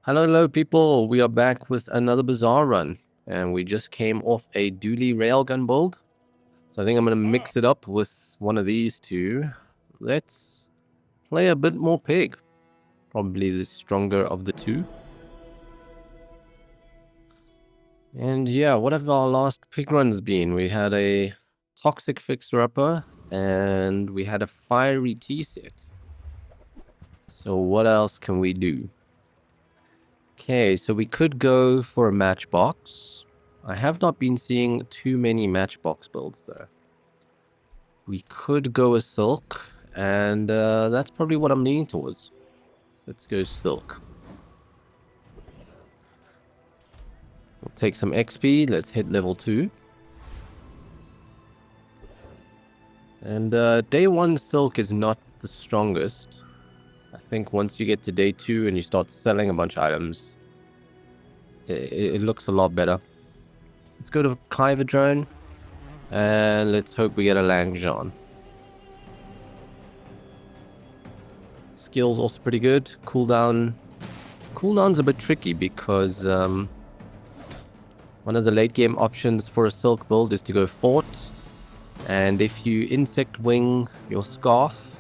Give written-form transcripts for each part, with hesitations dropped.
Hello, people. We are back with another Bazaar run, and we just came off a dually railgun build. So I think I'm going to mix it up with one of these two. Let's play a bit more pig. Probably the stronger of the two. And yeah, what have our last pig runs been? We had a toxic fixer-upper, and we had a fiery tea set. So what else can we do? Okay, so we could go for a matchbox. I have not been seeing too many matchbox builds though. We could go a silk, and that's probably what I'm leaning towards. Let's go silk. We'll take some XP. Let's hit level 2. And day 1 silk is not the strongest. I think once you get to day 2 and you start selling a bunch of items, it looks a lot better. Let's go to Kyber drone, and let's hope we get a Langjean. Skill's also pretty good. Cooldown's a bit tricky because one of the late game options for a silk build is to go fort, and if you insect wing your scarf,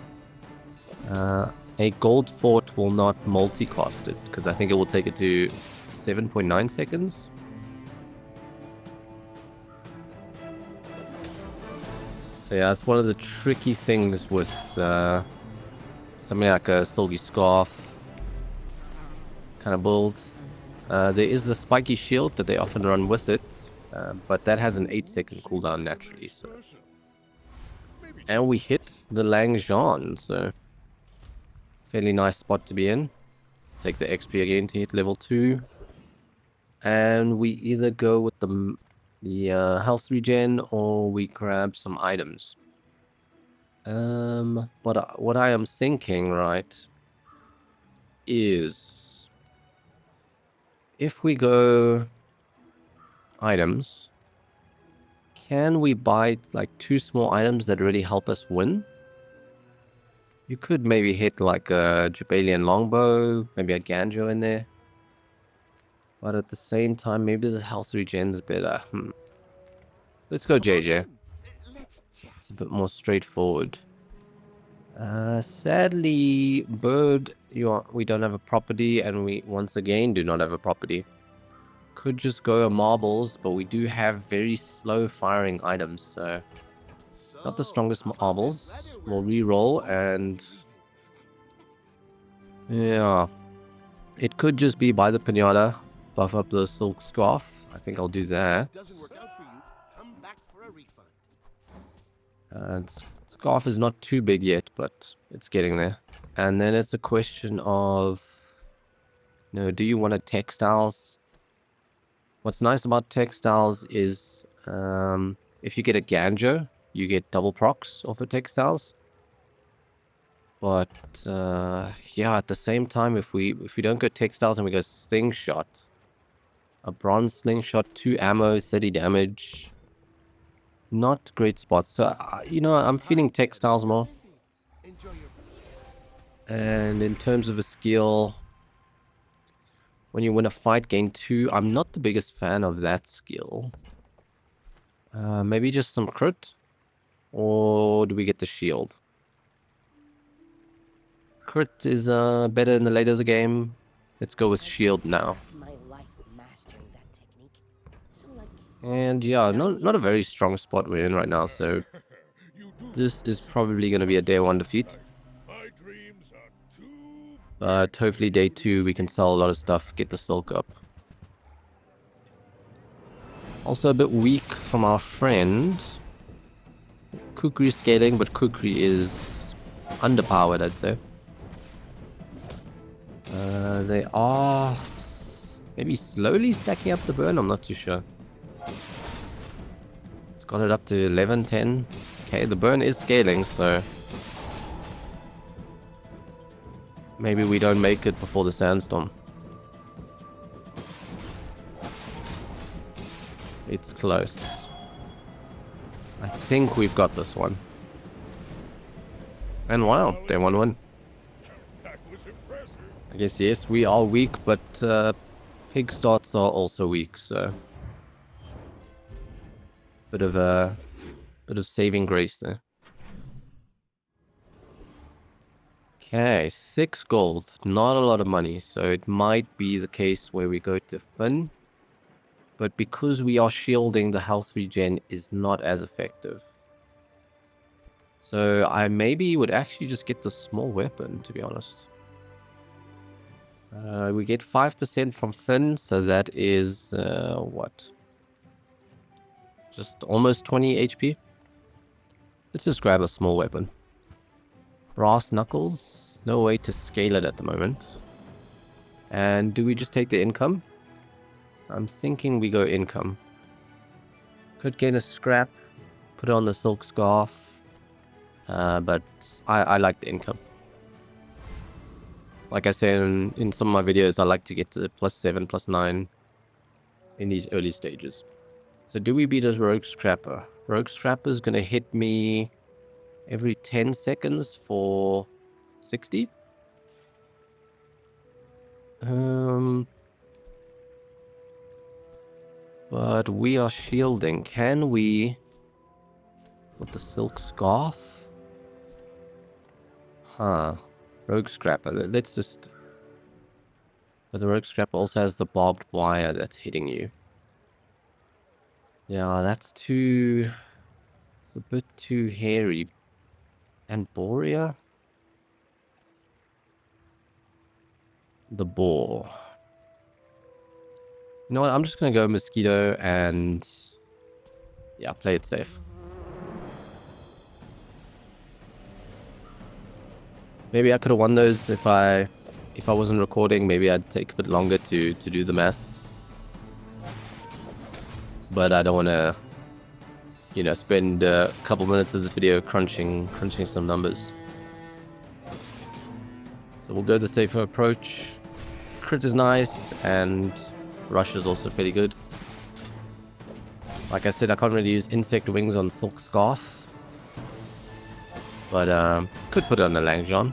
a gold fort will not multicast it, because I think it will take it to 7.9 seconds. So yeah, that's one of the tricky things with something like a silky scarf kind of build. There is the spiky shield that they often run with it, but that has an 8-second cooldown naturally. So, and we hit the Langjean, so fairly nice spot to be in. Take the XP again to hit level 2, and we either go with the health regen or we grab some items. But what I am thinking, right, is if we go items, can we buy like 2 small items that really help us win? You could maybe hit like a Jabalian longbow, maybe a Ganjo in there. But at the same time, maybe this health regen's better. Let's go JJ. It's a bit more straightforward. Sadly, bird, we don't have a property, and we once again do not have a property. Could just go marbles, but we do have very slow firing items, so not the strongest marbles. We'll re-roll, and yeah, it could just be by the pinata, buff up the silk scarf. I think I'll do that. Scarf is not too big yet, but it's getting there. And then it's a question of, do you want a textiles? What's nice about textiles is if you get a Ganjo, you get double procs off of textiles. But yeah, at the same time, if we don't go textiles and we go slingshot, a bronze slingshot, 2 ammo, 30 damage. Not great spots. So, I'm feeling textiles more. And in terms of a skill, when you win a fight, gain 2. I'm not the biggest fan of that skill. Maybe just some crit? Or do we get the shield? Crit is better in the later of the game. Let's go with shield now. And yeah, not a very strong spot we're in right now, so this is probably going to be a day 1 defeat. But hopefully day 2 we can sell a lot of stuff, get the silk up. Also a bit weak from our friend. Kukri scaling, but Kukri is underpowered, I'd say. They are maybe slowly stacking up the burn, I'm not too sure. It's got it up to 11, 10. Okay, the burn is scaling, so maybe we don't make it before the sandstorm. It's close. I think we've got this one. And wow, they won one. I guess, yes, we are weak, but pig starts are also weak, so bit of saving grace there. Okay, 6 gold. Not a lot of money, so it might be the case where we go to Finn. But because we are shielding, the health regen is not as effective. So I maybe would actually just get the small weapon, to be honest. We get 5% from Finn, so that is, what? Just almost 20 HP. Let's just grab a small weapon. Brass knuckles. No way to scale it at the moment. And do we just take the income? I'm thinking we go income. Could gain a scrap. Put it on the silk scarf. But I like the income. Like I said in some of my videos, I like to get to +7, +9 in these early stages. So do we beat a Rogue Scrapper? Rogue Scrapper is going to hit me every 10 seconds for 60. But we are shielding. Can we... with the silk scarf? Huh. Rogue Scrapper. Let's just... but the Rogue Scrapper also has the barbed wire that's hitting you. Yeah, that's too... it's a bit too hairy. And Borea? The boar. You know what? I'm just going to go Mosquito and... yeah, play it safe. Maybe I could have won those if I wasn't recording. Maybe I'd take a bit longer to do the math. But I don't want to, you know, spend a couple minutes of this video crunching some numbers. So we'll go the safer approach. Crit is nice, and rush is also pretty good. Like I said, I can't really use insect wings on silk scarf, but could put it on the Langjon.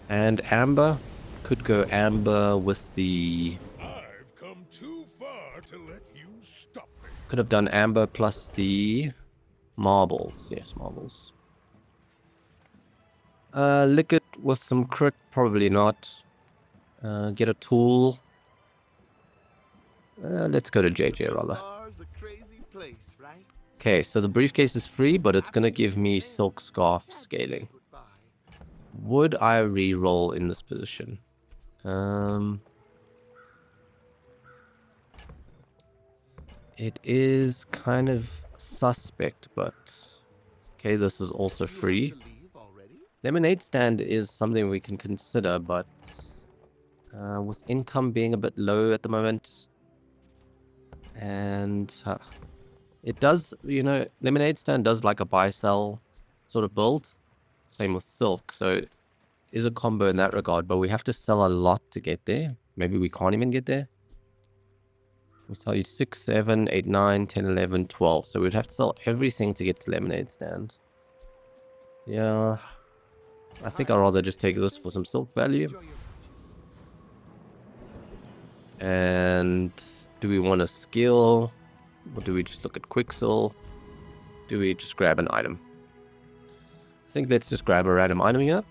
And amber, could go amber with the... I've come too far to let you stop me. could have done amber plus the marbles. Yes, marbles. Lick it with some crit, probably not. Get a tool. Let's go to JJ rather. Bazaar's a crazy place, right? Okay, so the briefcase is free, but it's gonna give me silk scarf scaling. Would I re-roll in this position? It is kind of suspect, but okay, this is also free. Lemonade stand is something we can consider, but with income being a bit low at the moment, and it does, you know, lemonade stand does like a buy-sell sort of build. Same with silk, so it is a combo in that regard, but we have to sell a lot to get there. Maybe we can't even get there. We sell you 6, 7, 8, 9, 10, 11, 12. So we'd have to sell everything to get to lemonade stand. Yeah, I think I'd rather just take this for some silk value. And do we want a skill? Or do we just look at Quicksil? Do we just grab an item? I think let's just grab a random item here.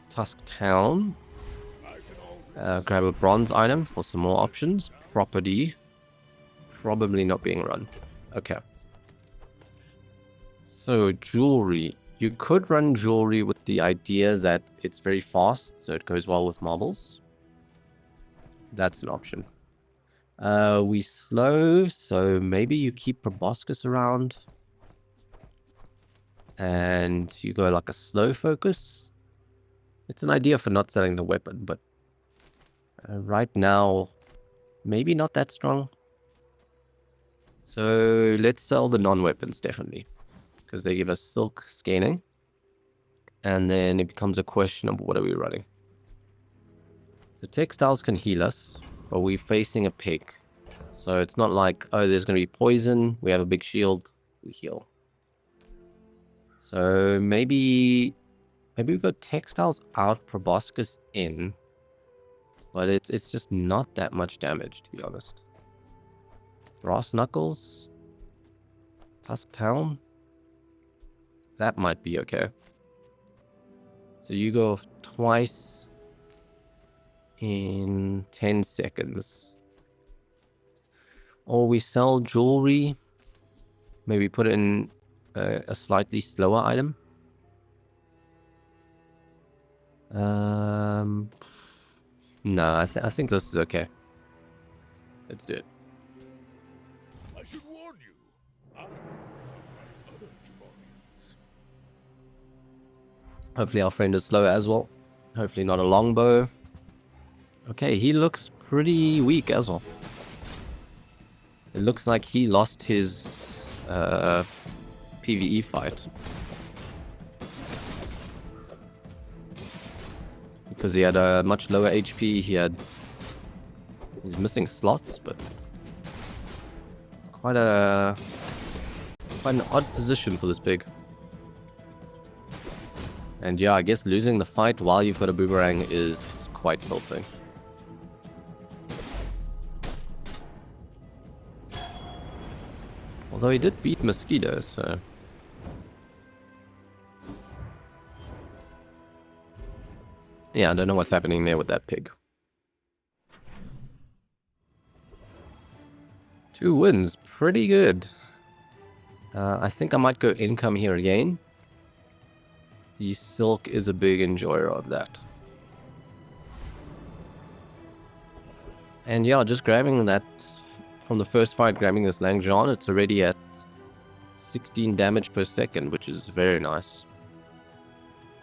Tusk Town. Grab a bronze item for some more options. Property. Probably not being run. Okay. So, jewelry. You could run jewelry with the idea that it's very fast, so it goes well with marbles. That's an option. We slow, so maybe you keep Proboscis around. And you go like a slow focus. It's an idea for not selling the weapon, but right now, maybe not that strong. So let's sell the non-weapons, definitely. Because they give us silk scaling. And then it becomes a question of what are we running. So textiles can heal us, but we're facing a pig. So it's not like, oh, there's going to be poison. We have a big shield. We heal. So maybe we go Textiles out, Proboscis in. But it's just not that much damage, to be honest. Brass Knuckles. Tusk Town. That might be okay. So you go twice in 10 seconds. Or we sell jewelry. Maybe put it in a slightly slower item. No, I think this is okay. Let's do it. I should warn you. I am not like other Jabalians. Hopefully our friend is slower as well. Hopefully not a longbow. Okay, he looks pretty weak as well. It looks like he lost his PvE fight. Because he had a much lower HP, he's missing slots, but quite an odd position for this pig. And yeah, I guess losing the fight while you've got a boomerang is quite tilting. Although he did beat Mosquito, so... yeah, I don't know what's happening there with that pig. 2 wins, pretty good. I think I might go income here again. The silk is a big enjoyer of that. And yeah, just grabbing that from the first fight, grabbing this Langjean, it's already at 16 damage per second, which is very nice.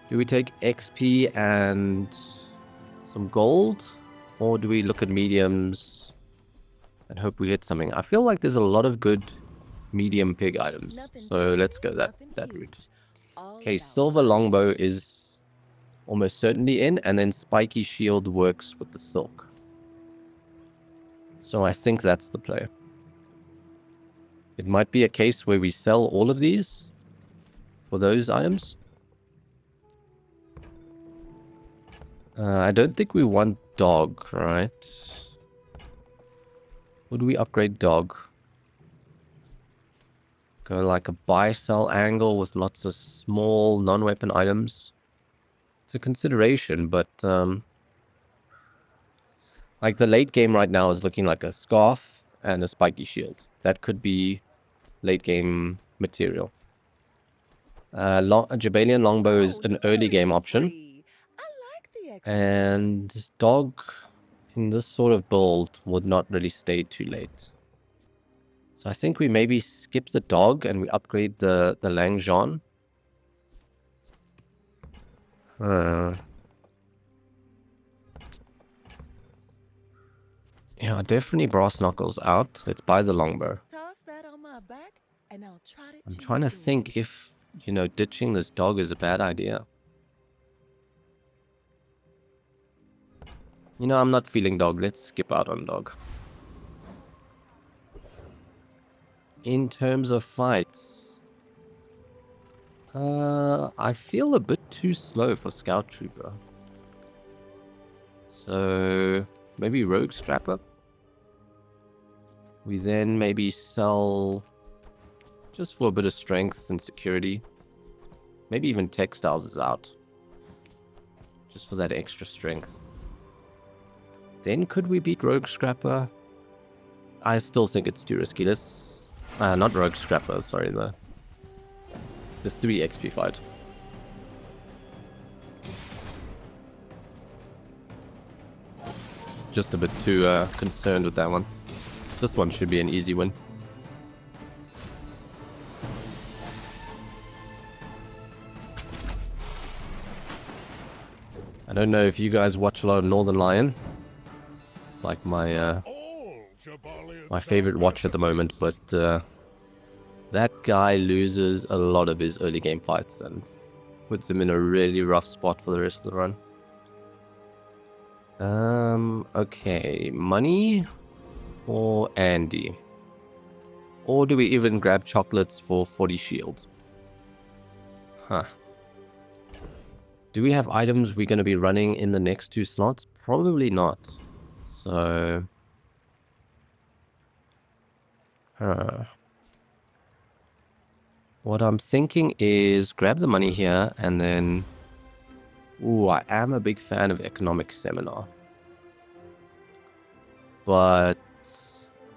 Do we take XP and some gold? Or do we look at mediums and hope we hit something? I feel like there's a lot of good medium pig items. So let's go that route. Okay, silver longbow is almost certainly in, and then spiky shield works with the silk. So I think that's the play. It might be a case where we sell all of these for those items. I don't think we want dog, right? Would we upgrade dog? Go like a buy-sell angle with lots of small non-weapon items. It's a consideration, but like the late game right now is looking like a scarf and a spiky shield. That could be late game material. Jabalian longbow is an early game option. And dog in this sort of build would not really stay too late. So I think we maybe skip the dog and we upgrade the Langjean. Yeah, definitely brass knuckles out. Let's buy the longbow. I'm trying to think if, you know, ditching this dog is a bad idea. You know, I'm not feeling dog. Let's skip out on dog. In terms of fights, I feel a bit too slow for Scout Trooper. So maybe Rogue Scrapper. We then maybe sell just for a bit of strength and security. Maybe even Textiles is out. Just for that extra strength. Then could we beat Rogue Scrapper? I still think it's too risky. Let's... not Rogue Scrapper, sorry, the 3 XP fight. Just a bit too concerned with that one. This one should be an easy win. I don't know if you guys watch a lot of Northern Lion. It's like my my favorite watch at the moment, but that guy loses a lot of his early game fights and puts him in a really rough spot for the rest of the run. Okay, money or Andy? Or do we even grab chocolates for 40 shield? Huh. Do we have items we're going to be running in the next 2 slots? Probably not. So... What I'm thinking is grab the money here and then... Ooh, I am a big fan of Economic Seminar. But...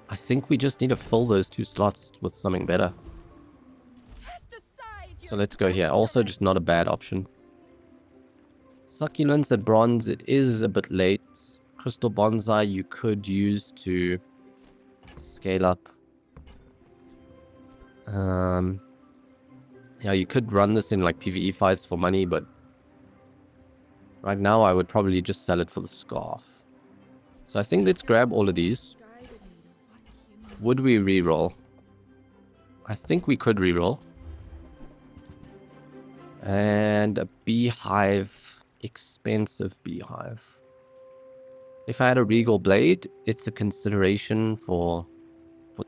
I think we just need to fill those 2 slots with something better. So let's go here. Also just not a bad option. Succulents at bronze, it is a bit late. Crystal Bonsai you could use to scale up. Yeah, you could run this in like PvE fights for money, but right now I would probably just sell it for the scarf. So I think let's grab all of these. Would we reroll? I think we could reroll. And a beehive. Expensive beehive. If I had a regal blade, it's a consideration for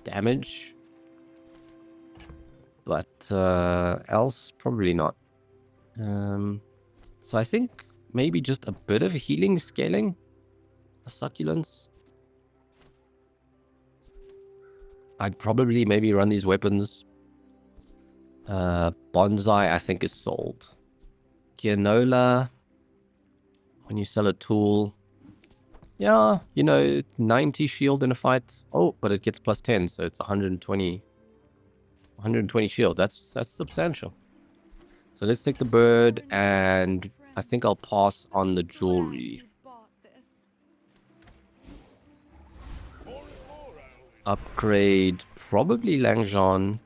damage. But else, probably not. So I think maybe just a bit of healing scaling. A succulents. I'd probably maybe run these weapons. Bonsai, I think, is sold. Gianola. When you sell a tool. Yeah, you know, 90 shield in a fight. Oh, but it gets plus 10, so it's 120. 120 shield. That's substantial. So let's take the bird, and I think I'll pass on the jewelry. Upgrade, probably Langjean.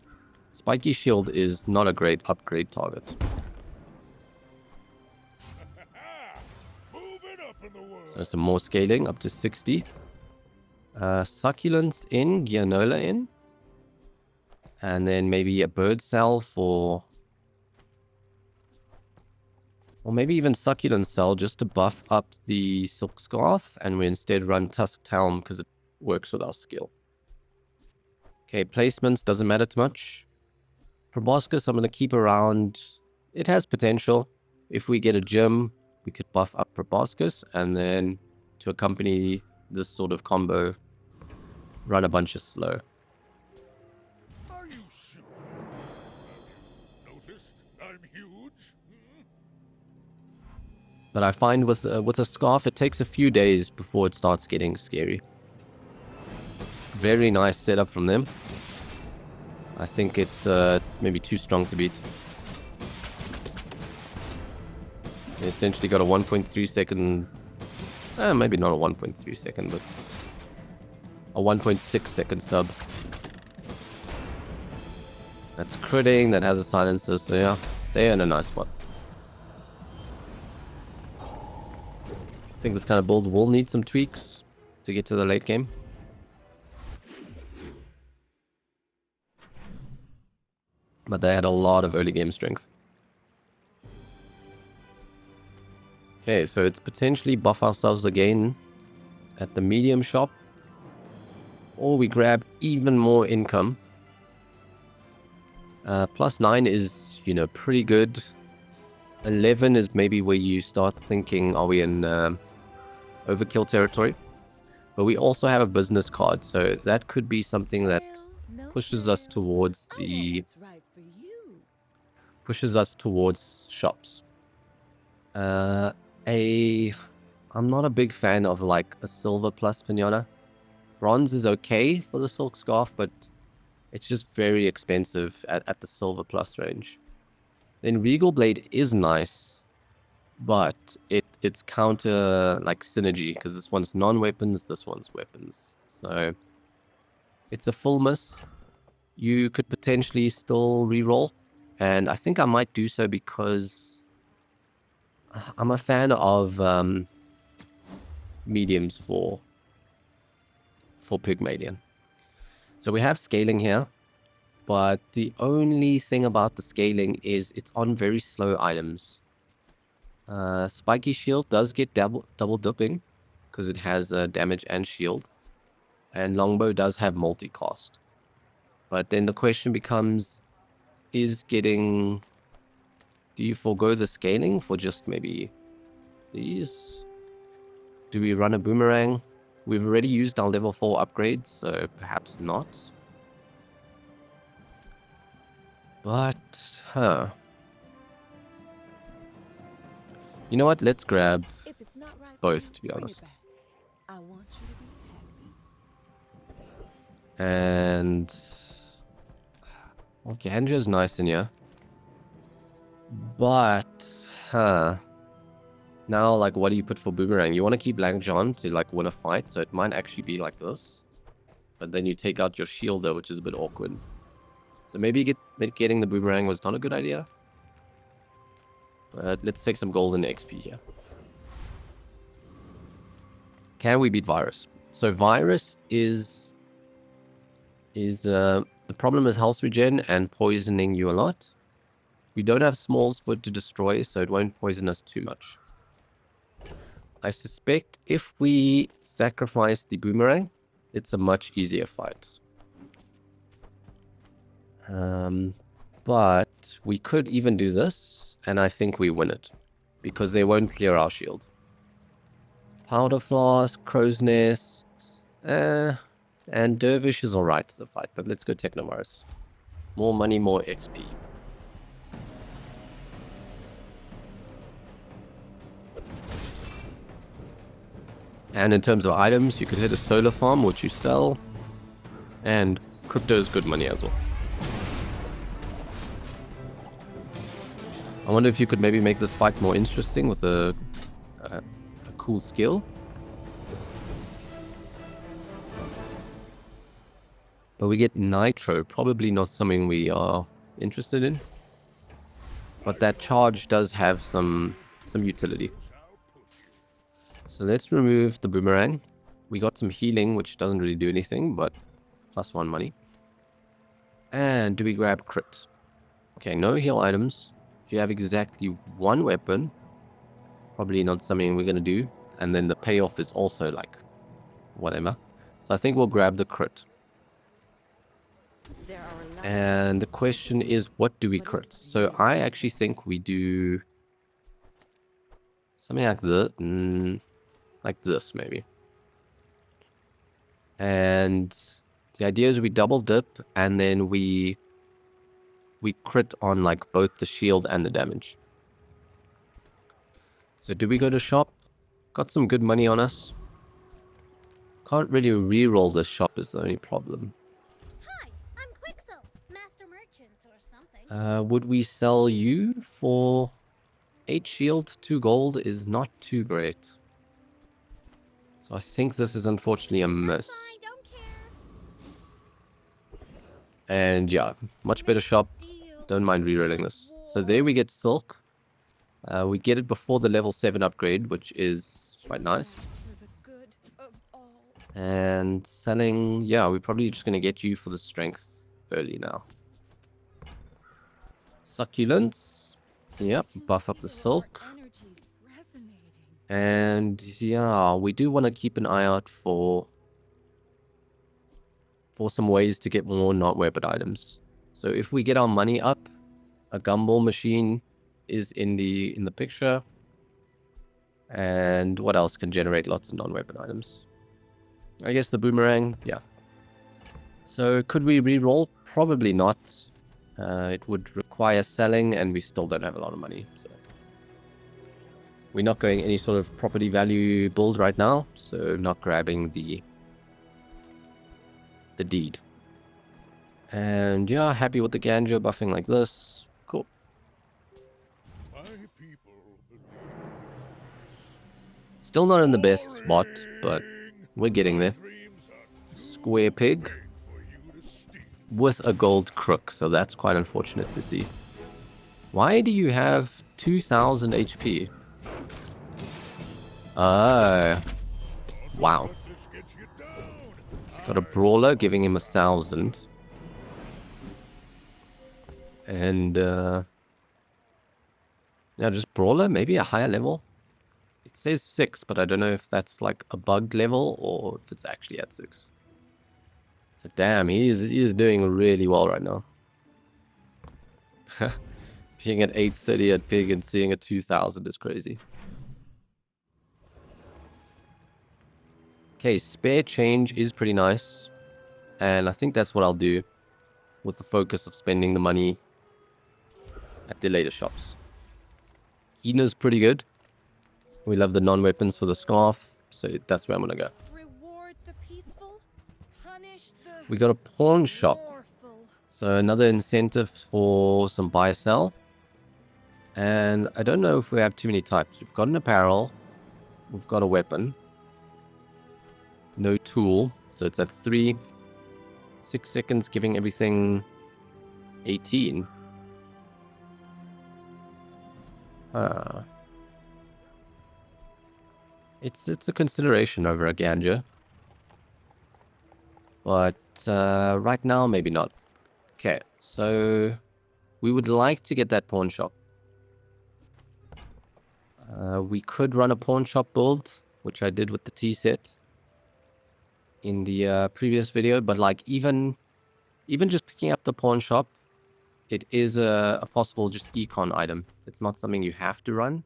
Spiky shield is not a great upgrade target. So some more scaling, up to 60. Succulents in, Gianola in. And then maybe a bird cell for... Or maybe even succulent cell just to buff up the silk scarf. And we instead run tusked helm because it works with our skill. Okay, placements doesn't matter too much. Proboscis I'm going to keep around. It has potential. If we get a gem, we could buff up Proboscis. And then to accompany this sort of combo, run a bunch of slow. Are you sure? Have you noticed I'm huge? But I find with a scarf, it takes a few days before it starts getting scary. Very nice setup from them. I think it's maybe too strong to beat. They essentially got a 1.3 second... maybe not a 1.3 second, but... a 1.6 second sub. That's critting, that has a silencer, so yeah. They're in a nice spot. I think this kind of build will need some tweaks to get to the late game. But they had a lot of early game strength. Okay, so it's potentially buff ourselves again at the medium shop. Or we grab even more income. Plus 9 is, you know, pretty good. 11 is maybe where you start thinking, are we in overkill territory? But we also have a business card, so that could be something that pushes us towards the... pushes us towards shops. I'm not a big fan of like a silver plus pinata. Bronze is okay for the silk scarf, but it's just very expensive at the silver plus range. Then Regal Blade is nice, but it's counter like synergy because this one's non-weapons, this one's weapons. So it's a full miss. You could potentially still reroll, and I think I might do so because I'm a fan of mediums for Pygmalion. So we have scaling here, but the only thing about the scaling is it's on very slow items. Spiky Shield does get double dipping because it has damage and shield, and Longbow does have multi-cast. But then the question becomes, is getting Do you forego the scaling for just maybe these? Do we run a boomerang? We've already used our level 4 upgrades, so perhaps not. But, you know what? Let's grab If it's not right for both, you, to be bring it honest. back. I want you to be happy. And... well, Ganja's nice in here. But, now, like, what do you put for boomerang? You want to keep Lang John to, like, win a fight, so it might actually be like this. But then you take out your shielder, which is a bit awkward. So maybe getting the boomerang was not a good idea. But let's take some golden XP here. Can we beat Virus? So Virus is the problem is health regen and poisoning you a lot. We don't have smalls for it to destroy, so it won't poison us too much. I suspect if we sacrifice the boomerang, it's a much easier fight. But we could even do this, and I think we win it. Because they won't clear our shield. Powder Flask, Crow's Nest, and Dervish is alright as a fight, but let's go Technovirus. More money, more XP. And in terms of items, you could hit a solar farm, which you sell. And crypto is good money as well. I wonder if you could maybe make this fight more interesting with a cool skill. But we get Nitro, probably not something we are interested in. But that charge does have some utility. So let's remove the boomerang. We got some healing, which doesn't really do anything, but +1 money. And do we grab crit? Okay, no heal items. If you have exactly one weapon, probably not something we're going to do. And then the payoff is also like, whatever. So I think we'll grab the crit. There are a lot And the question is, what do we crit? So I actually think we do something like this maybe. And the idea is we double dip and then we crit on like both the shield and the damage. So do we go to shop? Got some good money on us. Can't really re-roll this shop is the only problem. Hi, I'm Quixel, master merchant or something. Would we sell you for 8 shield, 2 gold is not too great. So I think this is unfortunately a miss. Fine, don't care. And yeah, much better shop. Deal. Don't mind rerolling this. So there we get silk. We get it before the level 7 upgrade, which is quite nice. for the good of all. And selling, yeah, we're probably just going to get you for the strength early now. Succulents. Yep, buff up the silk. Energy's resonating. And yeah, we do want to keep an eye out for some ways to get more not weapon items. So if we get our money up, a gumball machine is in the picture. And what else can generate lots of non-weapon items? I guess the boomerang, yeah. So could we re-roll? Probably not. It would require selling and we still don't have a lot of money. So we're not going any sort of property value build right now. So not grabbing the deed. And yeah, happy with the ganja buffing like this. Cool. My people believe this. Still not in the best spot, but we're getting there. Dreams are Square pig big for you to steal. with a gold crook, so that's quite unfortunate to see. Why do you have 2000 HP? Oh. Wow. Let this get you down. He's got a brawler giving him 1000. And yeah, just brawler, maybe a higher level. It says 6, but I don't know if that's like a bugged level or if it's actually at 6. So damn, he is doing really well right now. Being at 830 at Pig and seeing a 2000 is crazy. Okay, spare change is pretty nice. And I think that's what I'll do, with the focus of spending the money at the later shops. Hina's pretty good. We love the non-weapons for the scarf, so that's where I'm gonna go. Reward the peaceful, punish the We got a pawn shop, warful. so another incentive for some buy-sell. And I don't know if we have too many types. We've got an apparel, we've got a weapon, no tool, so it's at 3. 6 seconds, giving everything 18. It's a consideration over a Ganja. But right now, maybe not. Okay, so we would like to get that pawn shop. We could run a pawn shop build, which I did with the tea set in the previous video, but like even just picking up the pawn shop, it is a possible just econ item. It's not something you have to run.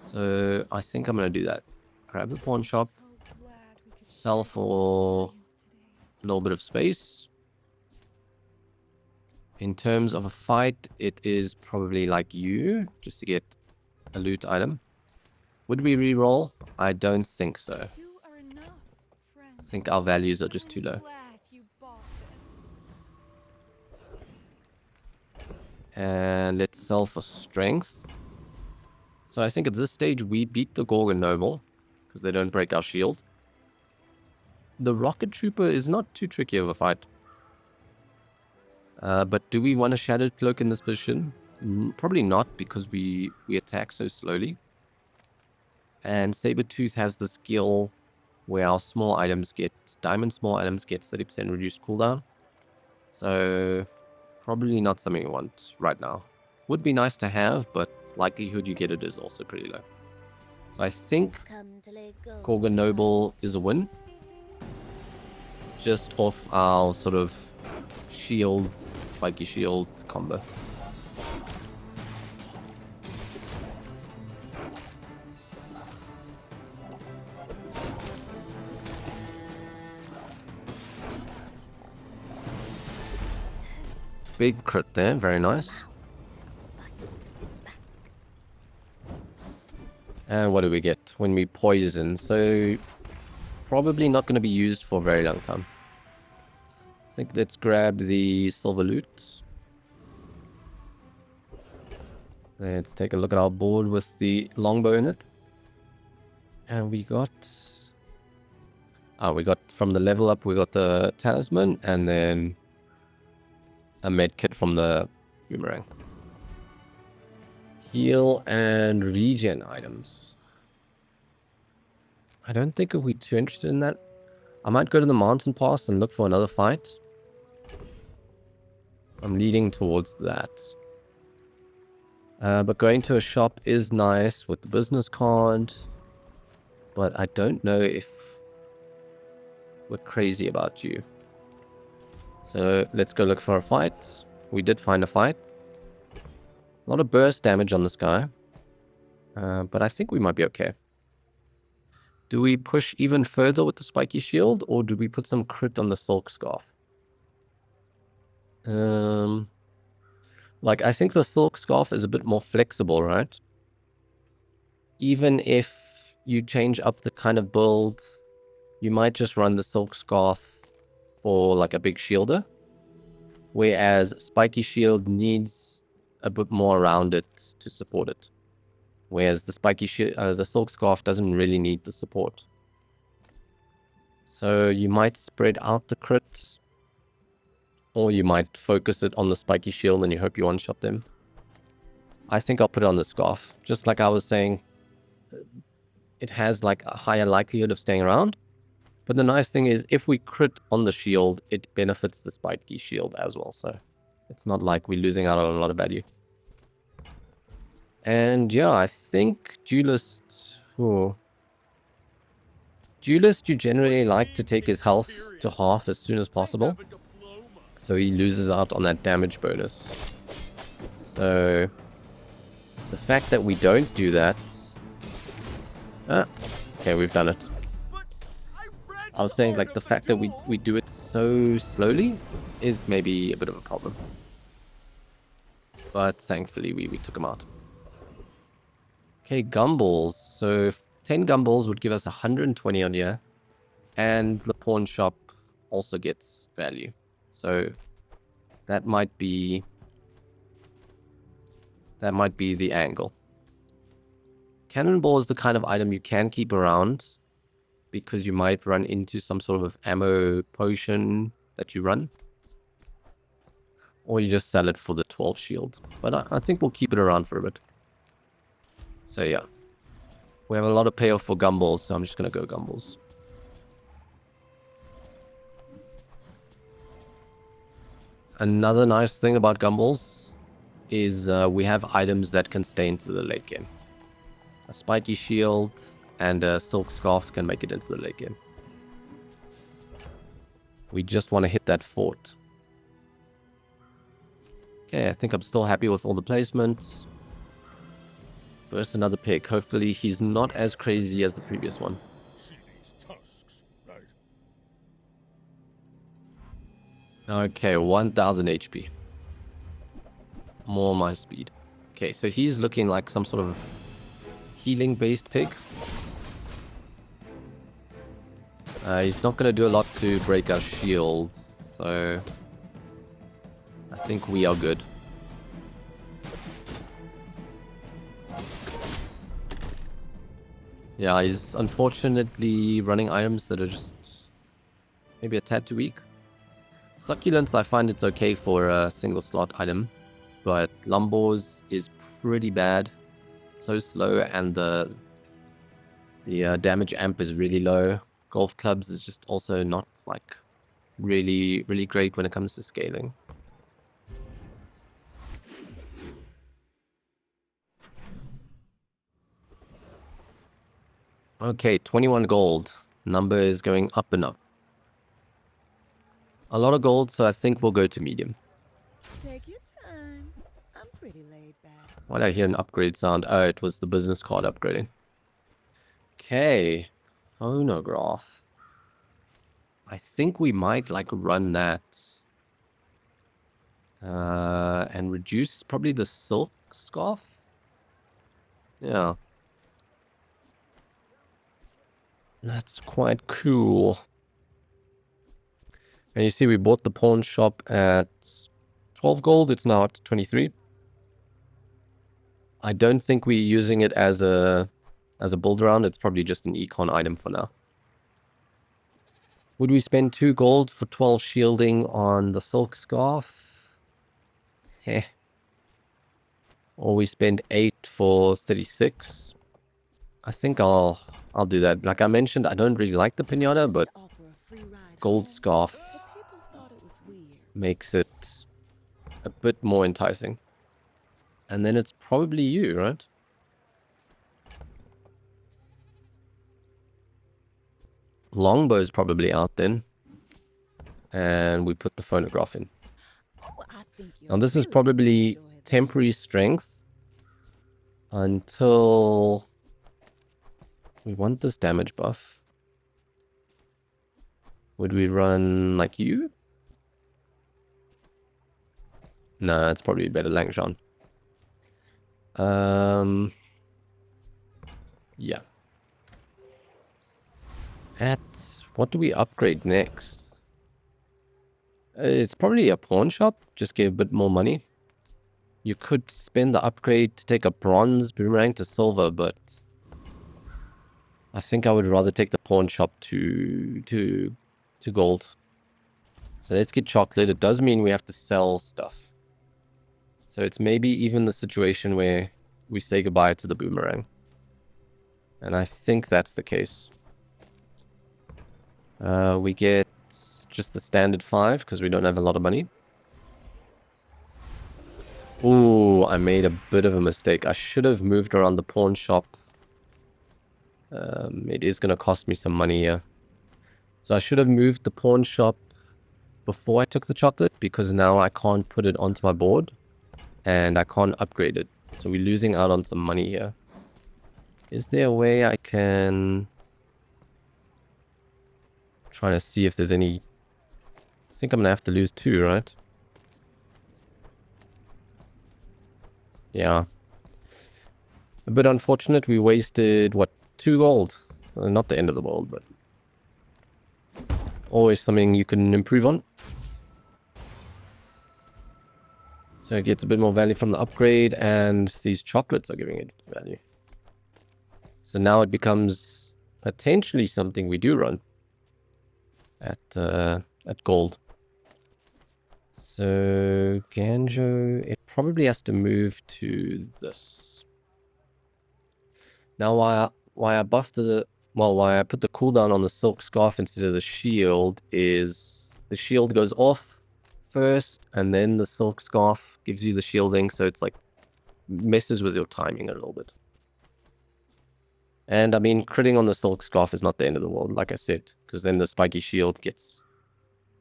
So I think I'm going to do that. Grab the pawn shop, So glad we could sell share this for experience today. a little bit of space. In terms of a fight, it is probably like you, just to get a loot item. Would we re-roll? I don't think so. You are enough, friend. I think our values are just I'm too low. glad you bought this. And let's sell for strength. So I think at this stage we beat the Gorgon Noble, because they don't break our shield. The Rocket Trooper is not too tricky of a fight. But do we want a Shadowed Cloak in this position? Probably not, because we attack so slowly. And Sabretooth has the skill where our small items get, diamond small items get 30% reduced cooldown. So probably not something we want right now. Would be nice to have, but likelihood you get it is also pretty low. So I think Come to let go. Gorgon Noble is a win. Just off our sort of shield, spiky shield combo. Big crit there, very nice. And what do we get when we poison? So probably not going to be used for a very long time. I think let's grab the silver loot. Let's take a look at our board with the longbow in it. And we got... we got from the level up, we got the talisman and then a med kit from the boomerang. Heal and regen items. I don't think we're too interested in that. I might go to the mountain pass and look for another fight. I'm leading towards that. But going to a shop is nice with the business card. But I don't know if we're crazy about you. So let's go look for a fight. We did find a fight. A lot of burst damage on this guy. But I think we might be okay. Do we push even further with the spiky shield? Or do we put some crit on the silk scarf? Like, I think the silk scarf is a bit more flexible, right? Even if you change up the kind of build, you might just run the silk scarf for like a big shielder. Whereas spiky shield needs a bit more around it to support it. Whereas the the silk scarf doesn't really need the support. So you might spread out the crits. Or you might focus it on the spiky shield and you hope you one-shot them. I think I'll put it on the scarf. Just like I was saying, it has like a higher likelihood of staying around. But the nice thing is, if we crit on the shield, it benefits the spiky shield as well. So it's not like we're losing out on a lot of value. And yeah, I think Duelist... Duelist, you generally like to take his health to half as soon as possible. So he loses out on that damage bonus. So the fact that we don't do that... okay, we've done it. I was saying, like, the fact that we do it so slowly is maybe a bit of a problem. But thankfully, we took them out. Okay, gumballs. So 10 gumballs would give us 120 on here. And the pawn shop also gets value. So that might be the angle. Cannonball is the kind of item you can keep around, because you might run into some sort of ammo potion that you run. Or you just sell it for the 12 shield. But I think we'll keep it around for a bit. So yeah. We have a lot of payoff for gumballs, so I'm just going to go gumballs. Another nice thing about gumballs is we have items that can stay into the late game. A spiky shield and a silk scarf can make it into the late game. We just want to hit that fort. Okay, I think I'm still happy with all the placements. First, another pick. Hopefully he's not as crazy as the previous one. See these tusks, right? Okay, 1000 HP. More my speed. Okay, so he's looking like some sort of healing-based pig. He's not going to do a lot to break our shield, so I think we are good. Yeah, he's unfortunately running items that are just maybe a tad too weak. Succulents, I find it's okay for a single slot item, but Lumbors is pretty bad. So slow, and the damage amp is really low. Golf clubs is just also not like really great when it comes to scaling. Okay, 21 gold. Number is going up and up. A lot of gold, so I think we'll go to medium. Take your time. I'm pretty laid back. Why did I hear an upgrade sound? Oh, it was the business card upgrading. Okay. Phonograph. I think we might like run that. And reduce probably the silk scarf. Yeah. That's quite cool. And you see we bought the pawn shop at 12 gold. It's now at 23. I don't think we're using it as a build around. It's probably just an econ item for now. Would we spend 2 gold for 12 shielding on the silk scarf? Heh. Or we spend 8 for 36? I think I'll do that. Like I mentioned, I don't really like the pinata, but gold scarf makes it a bit more enticing. And then it's probably you, right? Longbow's probably out then. And we put the phonograph in. Now this is probably temporary strength until we want this damage buff. Would we run like you? Nah, it's probably better Langjean. Yeah. What do we upgrade next? It's probably a pawn shop. Just give a bit more money. You could spend the upgrade to take a bronze boomerang to silver, but I think I would rather take the pawn shop to gold. So let's get chocolate. It does mean we have to sell stuff. So it's maybe even the situation where we say goodbye to the boomerang. And I think that's the case. We get just the standard 5 because we don't have a lot of money. Ooh, I made a bit of a mistake. I should have moved around the pawn shop. It is going to cost me some money here. So I should have moved the pawn shop before I took the chocolate, because now I can't put it onto my board. and I can't upgrade it. So we're losing out on some money here. Is there a way I can... Trying to see if there's any... I think I'm gonna have to lose 2, right? Yeah. A bit unfortunate. We wasted, what, 2 gold? So not the end of the world, but... always something you can improve on. So it gets a bit more value from the upgrade, and these chocolates are giving it value. So now it becomes potentially something we do run at gold. So Ganjo, it probably has to move to this. Now why I buffed the... well, why I put the cooldown on the silk scarf instead of the shield is the shield goes off first, and then the silk scarf gives you the shielding, so it's like messes with your timing a little bit. And I mean, critting on the silk scarf is not the end of the world, like I said, because then the spiky shield gets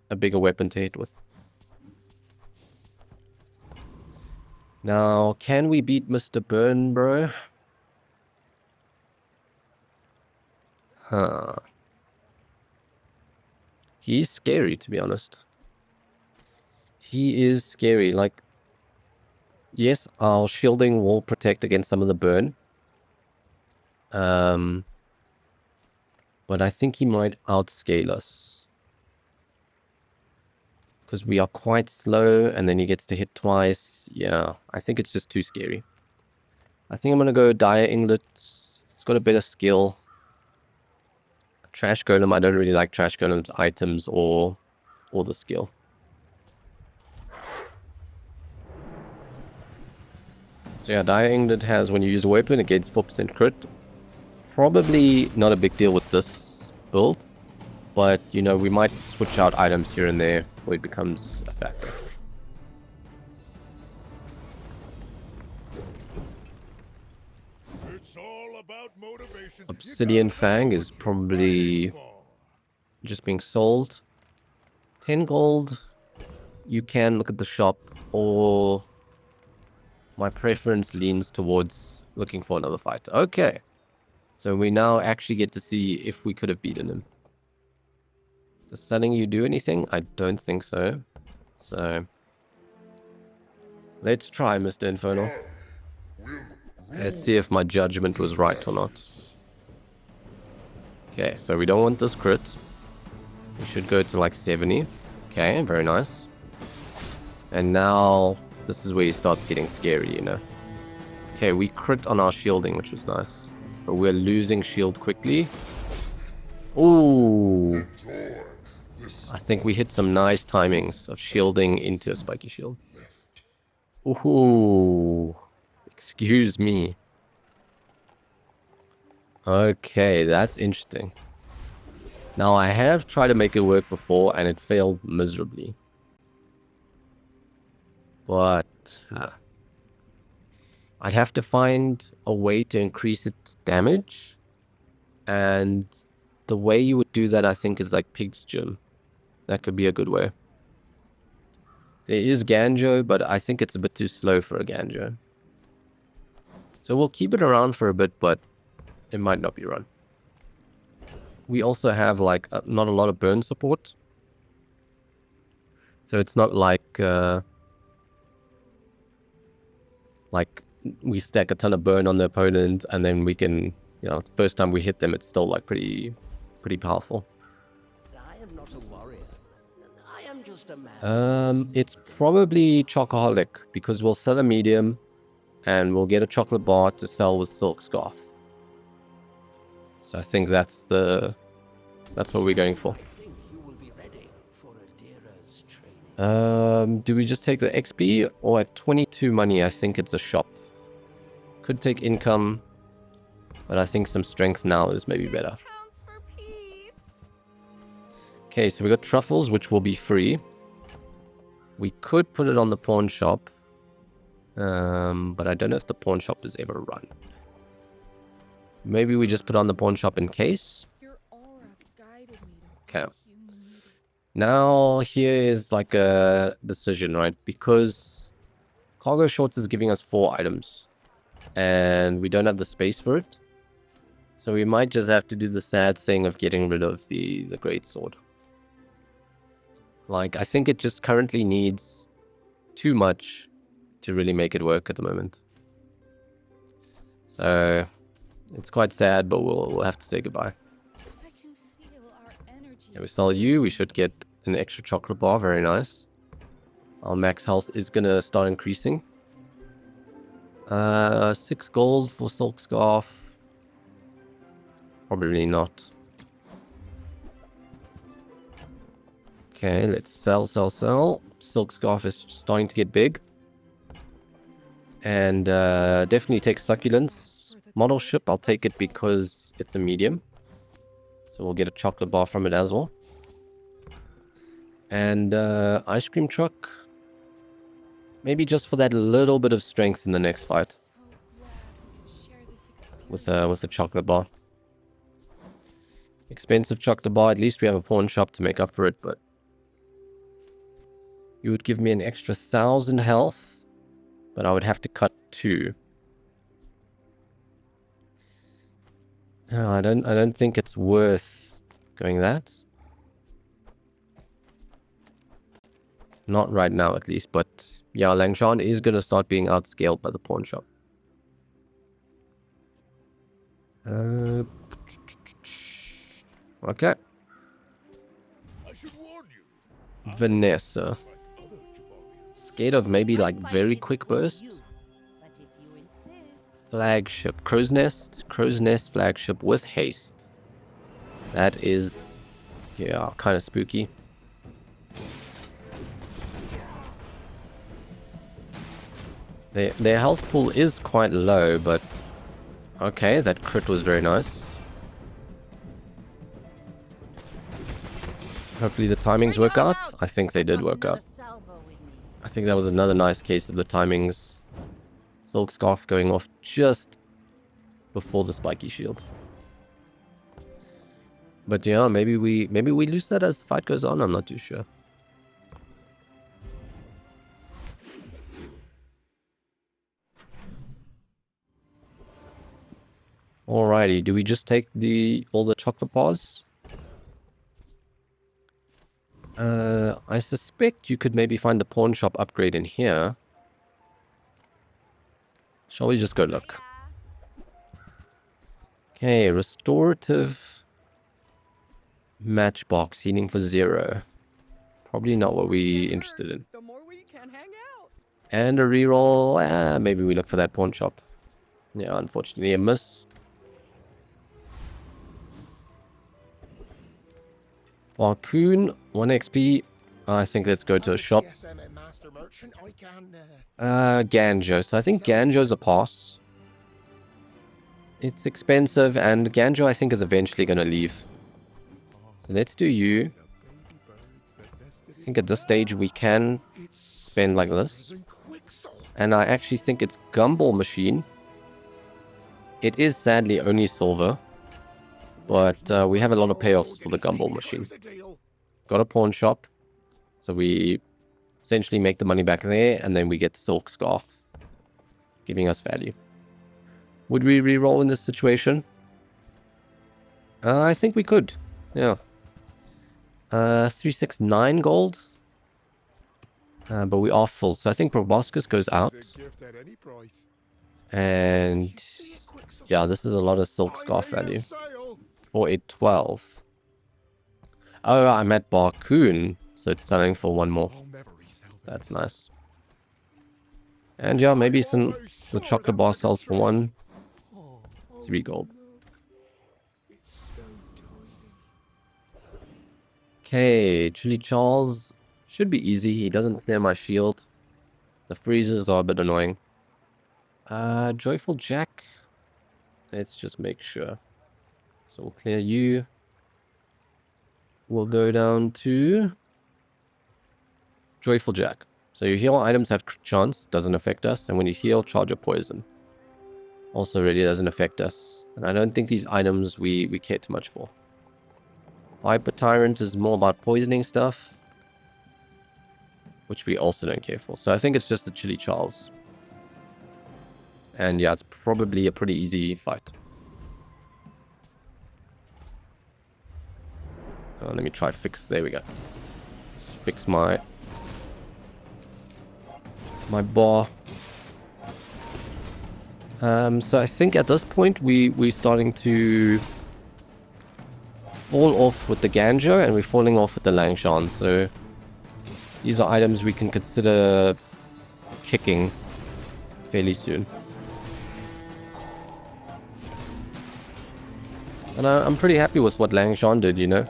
a bigger weapon to hit with. Now, can we beat Mr. Burn, bro? Huh. He's scary, to be honest. He is scary. Like, yes, our shielding will protect against some of the burn. But I think he might outscale us. Because we are quite slow, and then he gets to hit twice. Yeah, I think it's just too scary. I think I'm going to go Dire Inglet. It's got a better skill. Trash Golem, I don't really like Trash Golem's items or the skill. So yeah, Dire Inglet has, when you use a weapon, it gains 4% crit. Probably not a big deal with this build. But, you know, we might switch out items here and there where it becomes a factor. It's all about motivation. Obsidian Fang is probably just being sold. 10 gold. You can look at the shop, or my preference leans towards looking for another fight. Okay. So we now actually get to see if we could have beaten him. Does selling you do anything? I don't think so. So let's try, Mr. Infernal. Let's see if my judgment was right or not. Okay, so we don't want this crit. We should go to like 70. Okay, very nice. And now this is where he starts getting scary, you know. Okay, we crit on our shielding, which was nice. But we're losing shield quickly. Ooh. I think we hit some nice timings of shielding into a spiky shield. Ooh. Excuse me. Okay, that's interesting. Now, I have tried to make it work before, and it failed miserably. But I'd have to find a way to increase its damage. And the way you would do that, I think, is like Pig's Gym. That could be a good way. There is Ganjo, but I think it's a bit too slow for a Ganjo. So we'll keep it around for a bit, but it might not be run. We also have like not a lot of burn support. So it's not like we stack a ton of burn on the opponent and then we can, you know, first time we hit them, it's still like pretty powerful. I am not a warrior. I am just a man. It's probably Chocoholic, because we'll sell a medium and we'll get a chocolate bar to sell with Silk Scarf. So I think that's what we're going for. I think you will be ready for Adira's training. Do we just take the XP, or at 22 money, I think it's a shop. Could take income, but I think some strength now is maybe better. Counts for peace. Okay, so we got truffles, which will be free. We could put it on the pawn shop, but I don't know if the pawn shop is ever run. Maybe we just put on the pawn shop in case. Your aura guided me to Okay. what you needed. Now here is like a decision, right? Because Cargo shorts is giving us 4 items. And we don't have the space for it. So we might just have to do the sad thing of getting rid of the greatsword. Like, I think it just currently needs too much to really make it work at the moment. So, it's quite sad, but we'll have to say goodbye. I can feel our energy. Yeah, we sell you. We should get an extra chocolate bar. Very nice. Our max health is going to start increasing. 6 gold for Silk Scarf. Probably not. Okay, let's sell. Silk Scarf is starting to get big. And definitely take Succulents. Model ship, I'll take it because it's a medium. So we'll get a chocolate bar from it as well. And ice cream truck. Maybe just for that little bit of strength in the next fight. So glad we could share this experience. With the chocolate bar. Expensive chocolate bar. At least we have a pawn shop to make up for it, but you would give me an extra 1,000 health, but I would have to cut 2. No, I don't think it's worth going that. Not right now, at least. But yeah, Langshan is gonna start being outscaled by the pawn shop. Okay. I should warn you. Vanessa. Like other Jabarians. Scared of maybe like very quick burst. But if you insist, Flagship. Crow's Nest flagship with haste. That is, yeah, kind of spooky. Their health pool is quite low, but okay, that crit was very nice. Hopefully the timings work out. I think they did work out. I think that was another nice case of the timings. Silk Scarf going off just before the spiky shield. But yeah, maybe we lose that as the fight goes on. I'm not too sure. Alrighty, do we just take all the chocolate bars? I suspect you could maybe find the pawn shop upgrade in here. Shall we just go look? Okay, restorative matchbox healing for 0. Probably not what we're interested in. The more we can hang out. And a reroll. Maybe we look for that pawn shop. Yeah, unfortunately a miss. Barcoon, 1 XP. I think let's go to a shop. Ganjo. So I think Ganjo's a pass. It's expensive, and Ganjo I think is eventually going to leave. So let's do you. I think at this stage we can spend like this. And I actually think it's Gumball Machine. It is sadly only silver. But we have a lot of payoffs for the Gumball Machine. Got a pawn shop. So we essentially make the money back there. And then we get Silk Scarf. Giving us value. Would we reroll in this situation? I think we could. Yeah. 369 gold. But we are full. So I think Proboscis goes out. And yeah, this is a lot of Silk Scarf value. For a 12. Oh, I'm at Barcoon, so it's selling for 1 more. That's nice. And yeah, maybe the chocolate bar sells for 1. 3 gold. Okay, Chili Charles should be easy. He doesn't clear my shield. The freezes are a bit annoying. Joyful Jack. Let's just make sure. So we'll clear you. We'll go down to Joyful Jack. So your heal items have chance, doesn't affect us. And when you heal, charge a poison. Also really doesn't affect us. And I don't think these items we care too much for. Viper Tyrant is more about poisoning stuff. Which we also don't care for. So I think it's just the Chili Charles. And yeah, it's probably a pretty easy fight. Let me try fix. There we go. Let's fix my bar. So I think at this point we're starting to fall off with the Ganjo and we're falling off with the Langshan. So these are items we can consider kicking fairly soon. And I'm pretty happy with what Langshan did, you know.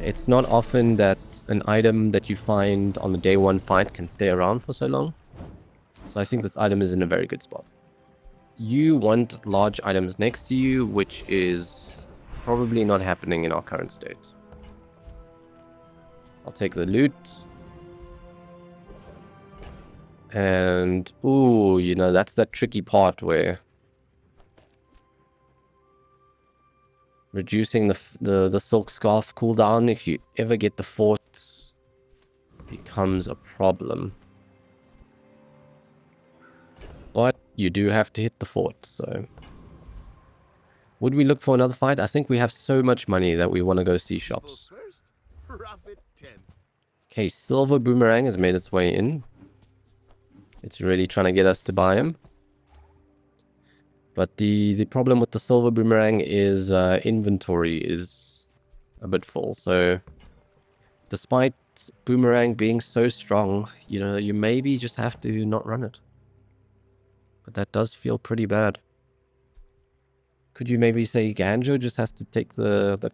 It's not often that an item that you find on the day one fight can stay around for so long. So I think this item is in a very good spot. You want large items next to you, which is probably not happening in our current state. I'll take the loot. And, ooh, you know, that's that tricky part where reducing the silk scarf cooldown, if you ever get the fort, becomes a problem. But you do have to hit the fort, so... Would we look for another fight? I think we have so much money that we want to go see shops. Okay, Silver Boomerang has made its way in. It's really trying to get us to buy him. But the problem with the Silver Boomerang is inventory is a bit full. So despite Boomerang being so strong, you know, you maybe just have to not run it. But that does feel pretty bad. Could you maybe say Ganjo just has to take the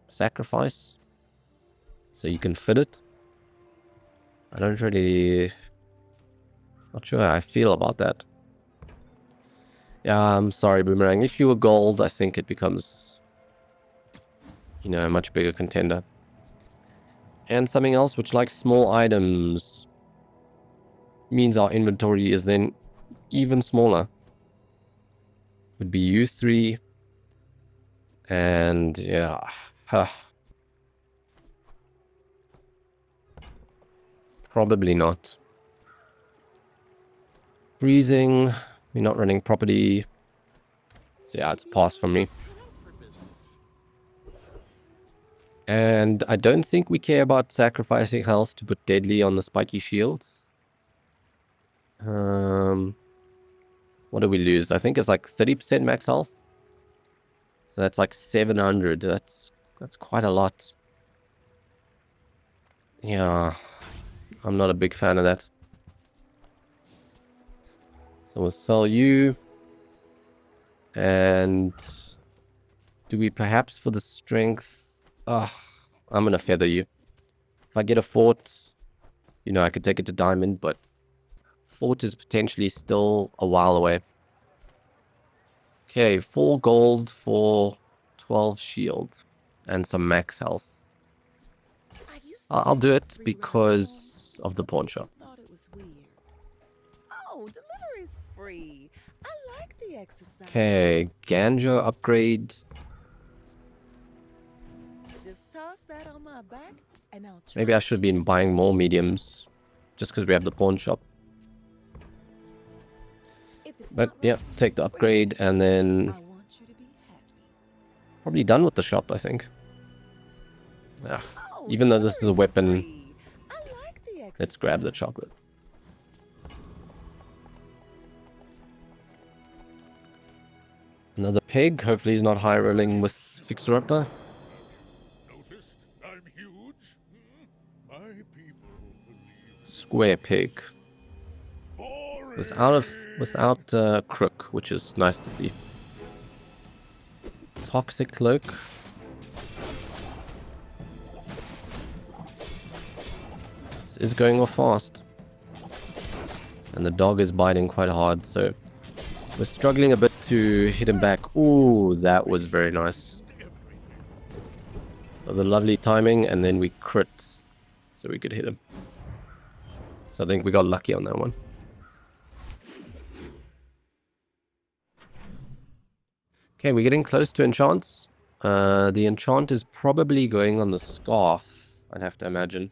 sacrifice? So you can fit it? I don't really... Not sure how I feel about that. Yeah, I'm sorry, Boomerang. If you were gold, I think it becomes, you know, a much bigger contender. And something else which, like small items, means our inventory is then even smaller. Would be U3. And, yeah. Probably not. Freezing. We're not running property. So yeah, it's a pass from me. And I don't think we care about sacrificing health to put deadly on the spiky shield. What do we lose? I think it's like 30% max health. So that's like 700. That's quite a lot. Yeah, I'm not a big fan of that. So we'll sell you. And do we perhaps for the strength... I'm going to feather you. If I get a fort, you know, I could take it to diamond, but fort is potentially still a while away. Okay, 4 gold for 12 shield and some max health. I'll do it because of the pawn shop. Free. I like the exercise. Okay, Ganjo upgrade. Just toss that on my back and I'll Maybe I should have been buying more mediums just because we have the pawn shop. But yeah, take the upgrade and then probably done with the shop, I think. Even though this is a weapon, let's grab the chocolate. Another pig. Hopefully he's not high rolling with Fixer Upper. Noticed I'm huge? My people believe Square pig. boring. Without crook, which is nice to see. Toxic cloak. This is going off fast. And the dog is biting quite hard, so we're struggling a bit to hit him back. Ooh, that was very nice. So the lovely timing, and then we crit, so we could hit him. So I think we got lucky on that one. Okay, we're getting close to enchants. The enchant is probably going on the scarf, I'd have to imagine.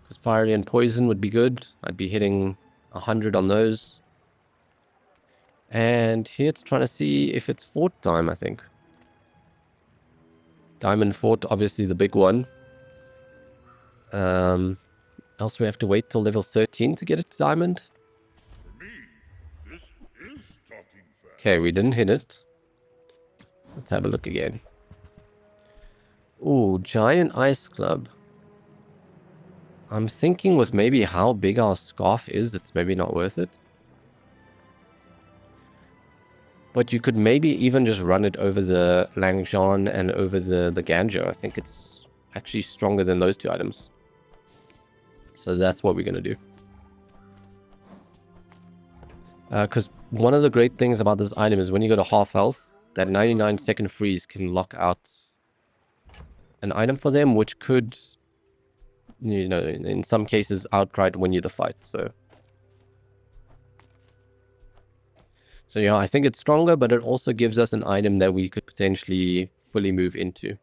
Because fiery and poison would be good. I'd be hitting 100 on those. And here it's trying to see if it's fort time, I think. Diamond fort, obviously the big one. Else we have to wait till level 13 to get it to diamond. For me, this is talking fast. Okay, we didn't hit it. Let's have a look again. Ooh, giant ice club. I'm thinking with maybe how big our scarf is, it's maybe not worth it. But you could maybe even just run it over the Langjan and over the Ganjo. I think it's actually stronger than those two items. So that's what we're going to do. Because one of the great things about this item is when you go to half health, that 99-second freeze can lock out an item for them, which could, you know, in some cases outright win you the fight. So yeah, I think it's stronger, but it also gives us an item that we could potentially fully move into.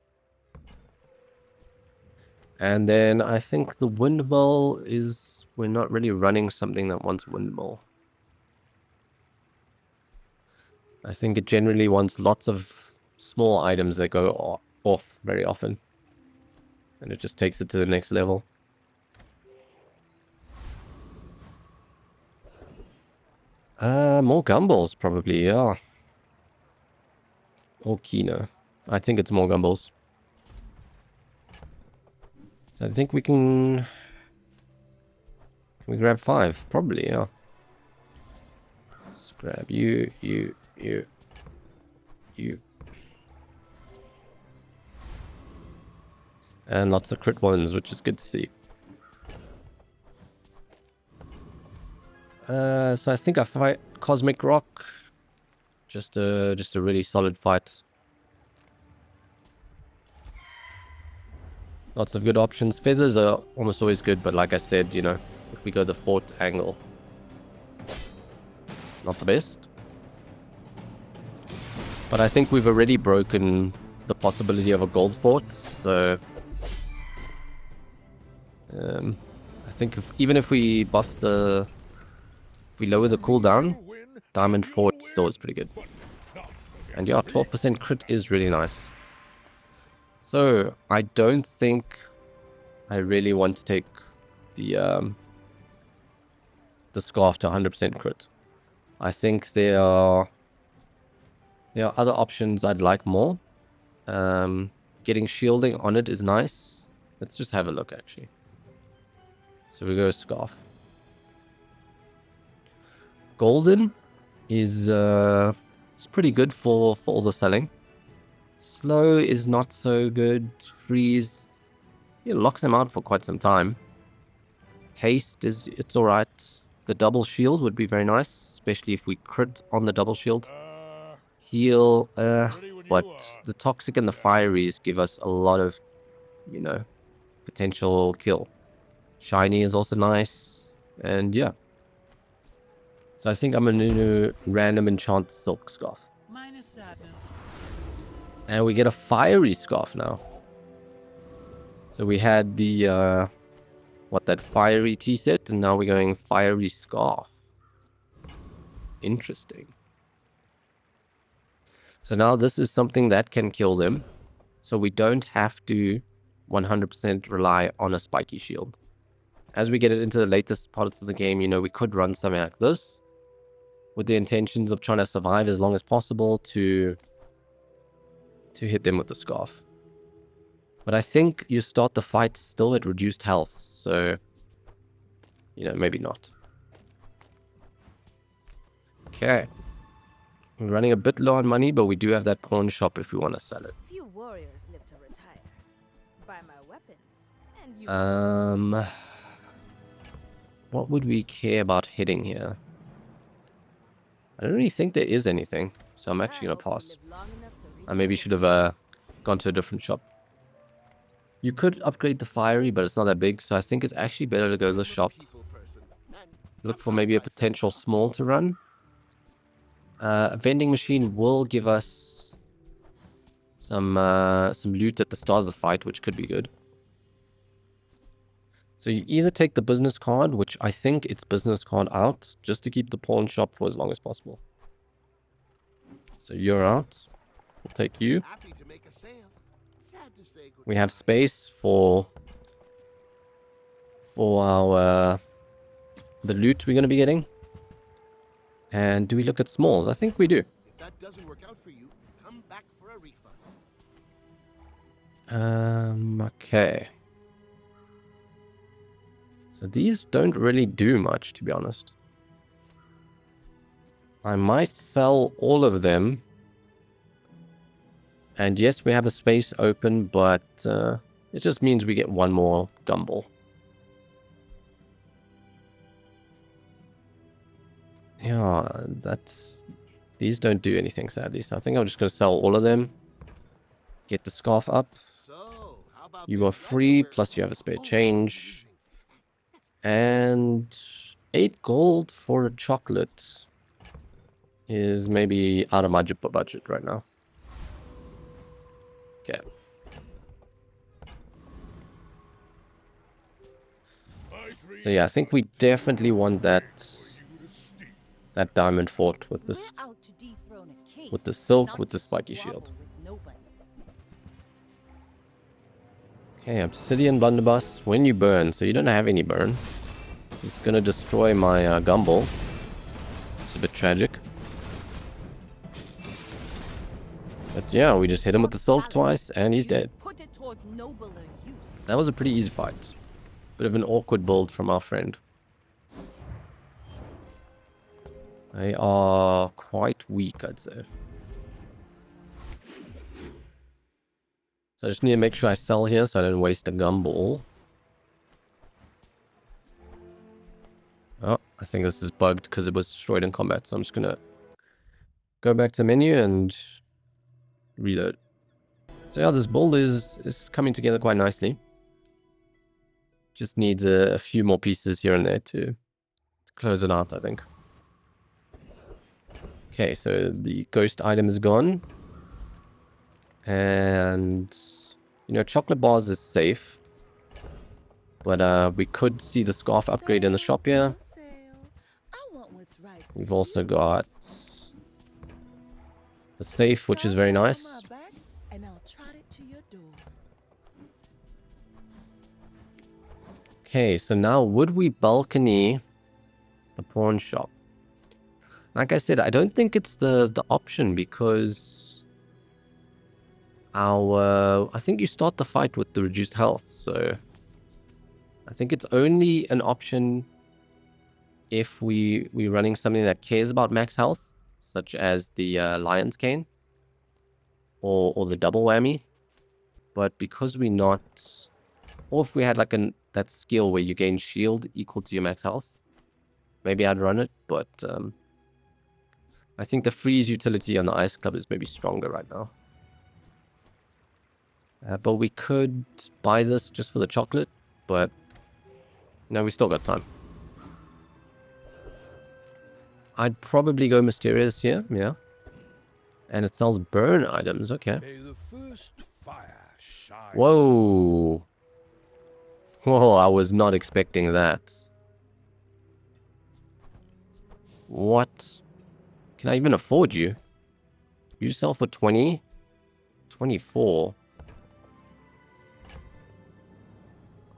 And then I think the windmill is, we're not really running something that wants windmill. I think it generally wants lots of small items that go off very often. And it just takes it to the next level. More gumballs probably, yeah. Or Kino. I think it's more gumballs. So I think we can... Can we grab 5? Probably, yeah. Let's grab you. And lots of crit ones, which is good to see. So I think I fight Cosmic Rock. Just a really solid fight. Lots of good options. Feathers are almost always good, but like I said, you know, if we go the fort angle, not the best. But I think we've already broken the possibility of a gold fort, so I think even if we buff the, if we lower the cooldown, diamond fort still is pretty good. And yeah, 12% crit is really nice. So I don't think I really want to take the scarf to 100% crit. I think there are other options I'd like more. Getting shielding on it is nice. Let's just have a look actually. So we go scarf. Golden is it's pretty good for all the selling. Slow is not so good. Freeze, it locks them out for quite some time. Haste is, it's alright. The double shield would be very nice, especially if we crit on the double shield. Heal, but the toxic and the fieries give us a lot of, you know, potential kill. Shiny is also nice, and yeah. So I think I'm going to random enchant Silk Scarf. Minus sadness. And we get a fiery scarf now. So we had the, that fiery tea set, and now we're going fiery scarf. Interesting. So now this is something that can kill them. So we don't have to 100% rely on a spiky shield. As we get it into the latest parts of the game, you know, we could run something like this, with the intentions of trying to survive as long as possible to hit them with the scarf. But I think you start the fight still at reduced health, so, you know, maybe not. Okay. We're running a bit low on money, but we do have that pawn shop if we want to sell it. Few warriors live to retire. Buy my weapons, and you What would we care about hitting here? I don't really think there is anything, so I'm actually gonna pass. I maybe should have gone to a different shop. You could upgrade the fiery, but it's not that big, so I think it's actually better to go to the shop. Look for maybe a potential small to run. A vending machine will give us some loot at the start of the fight, which could be good. So you either take the business card, which I think it's business card out, just to keep the pawn shop for as long as possible. So you're out. We'll take you. Happy to make a sale. Sad to say goodbye. We have space for our the loot we're going to be getting. And do we look at smalls? I think we do. If that doesn't work out for you, come back for a refund. Okay. So these don't really do much, to be honest. I might sell all of them. And yes, we have a space open, but it just means we get one more gumball. Yeah, these don't do anything, sadly. So I think I'm just going to sell all of them. Get the scarf up. So, how about You are this free, leftover? plus you have a spare Oh, change. amazing. And 8 gold for a chocolate is maybe out of my budget right now. Okay. My So yeah, I think we definitely want that diamond fort with this, We're out to dethrone a king, with the silk, not with the to spiky squabble shield. with nobody. Okay, obsidian blunderbuss. When you burn, so you don't have any burn. It's gonna destroy my gumball. It's a bit tragic. But yeah, we just hit him with the silk twice, and he's You dead. should put it toward nobler use. So that was a pretty easy fight. Bit of an awkward build from our friend. They are quite weak, I'd say. So I just need to make sure I sell here so I don't waste a gumball. Oh, I think this is bugged because it was destroyed in combat. So I'm just going to go back to the menu and reload. So yeah, this build is coming together quite nicely. Just needs a few more pieces here and there to close it out, I think. Okay, so the ghost item is gone. And, you know, chocolate bars is safe. But we could see the scarf upgrade in the shop here. We've also got the safe, which is very nice. Okay, so now would we balcony the pawn shop? Like I said, I don't think it's the option because I think you start the fight with the reduced health, so I think it's only an option if we're running something that cares about max health, such as the Lion's Cane or the double whammy. But because we're not, or if we had like that skill where you gain shield equal to your max health, maybe I'd run it, but I think the freeze utility on the ice club is maybe stronger right now. But we could buy this just for the chocolate, but no, we still got time. I'd probably go mysterious here, yeah. And it sells burn items, okay. May the first fire shine. Whoa. Whoa, I was not expecting that. What? Can I even afford you? You sell for 20? 24.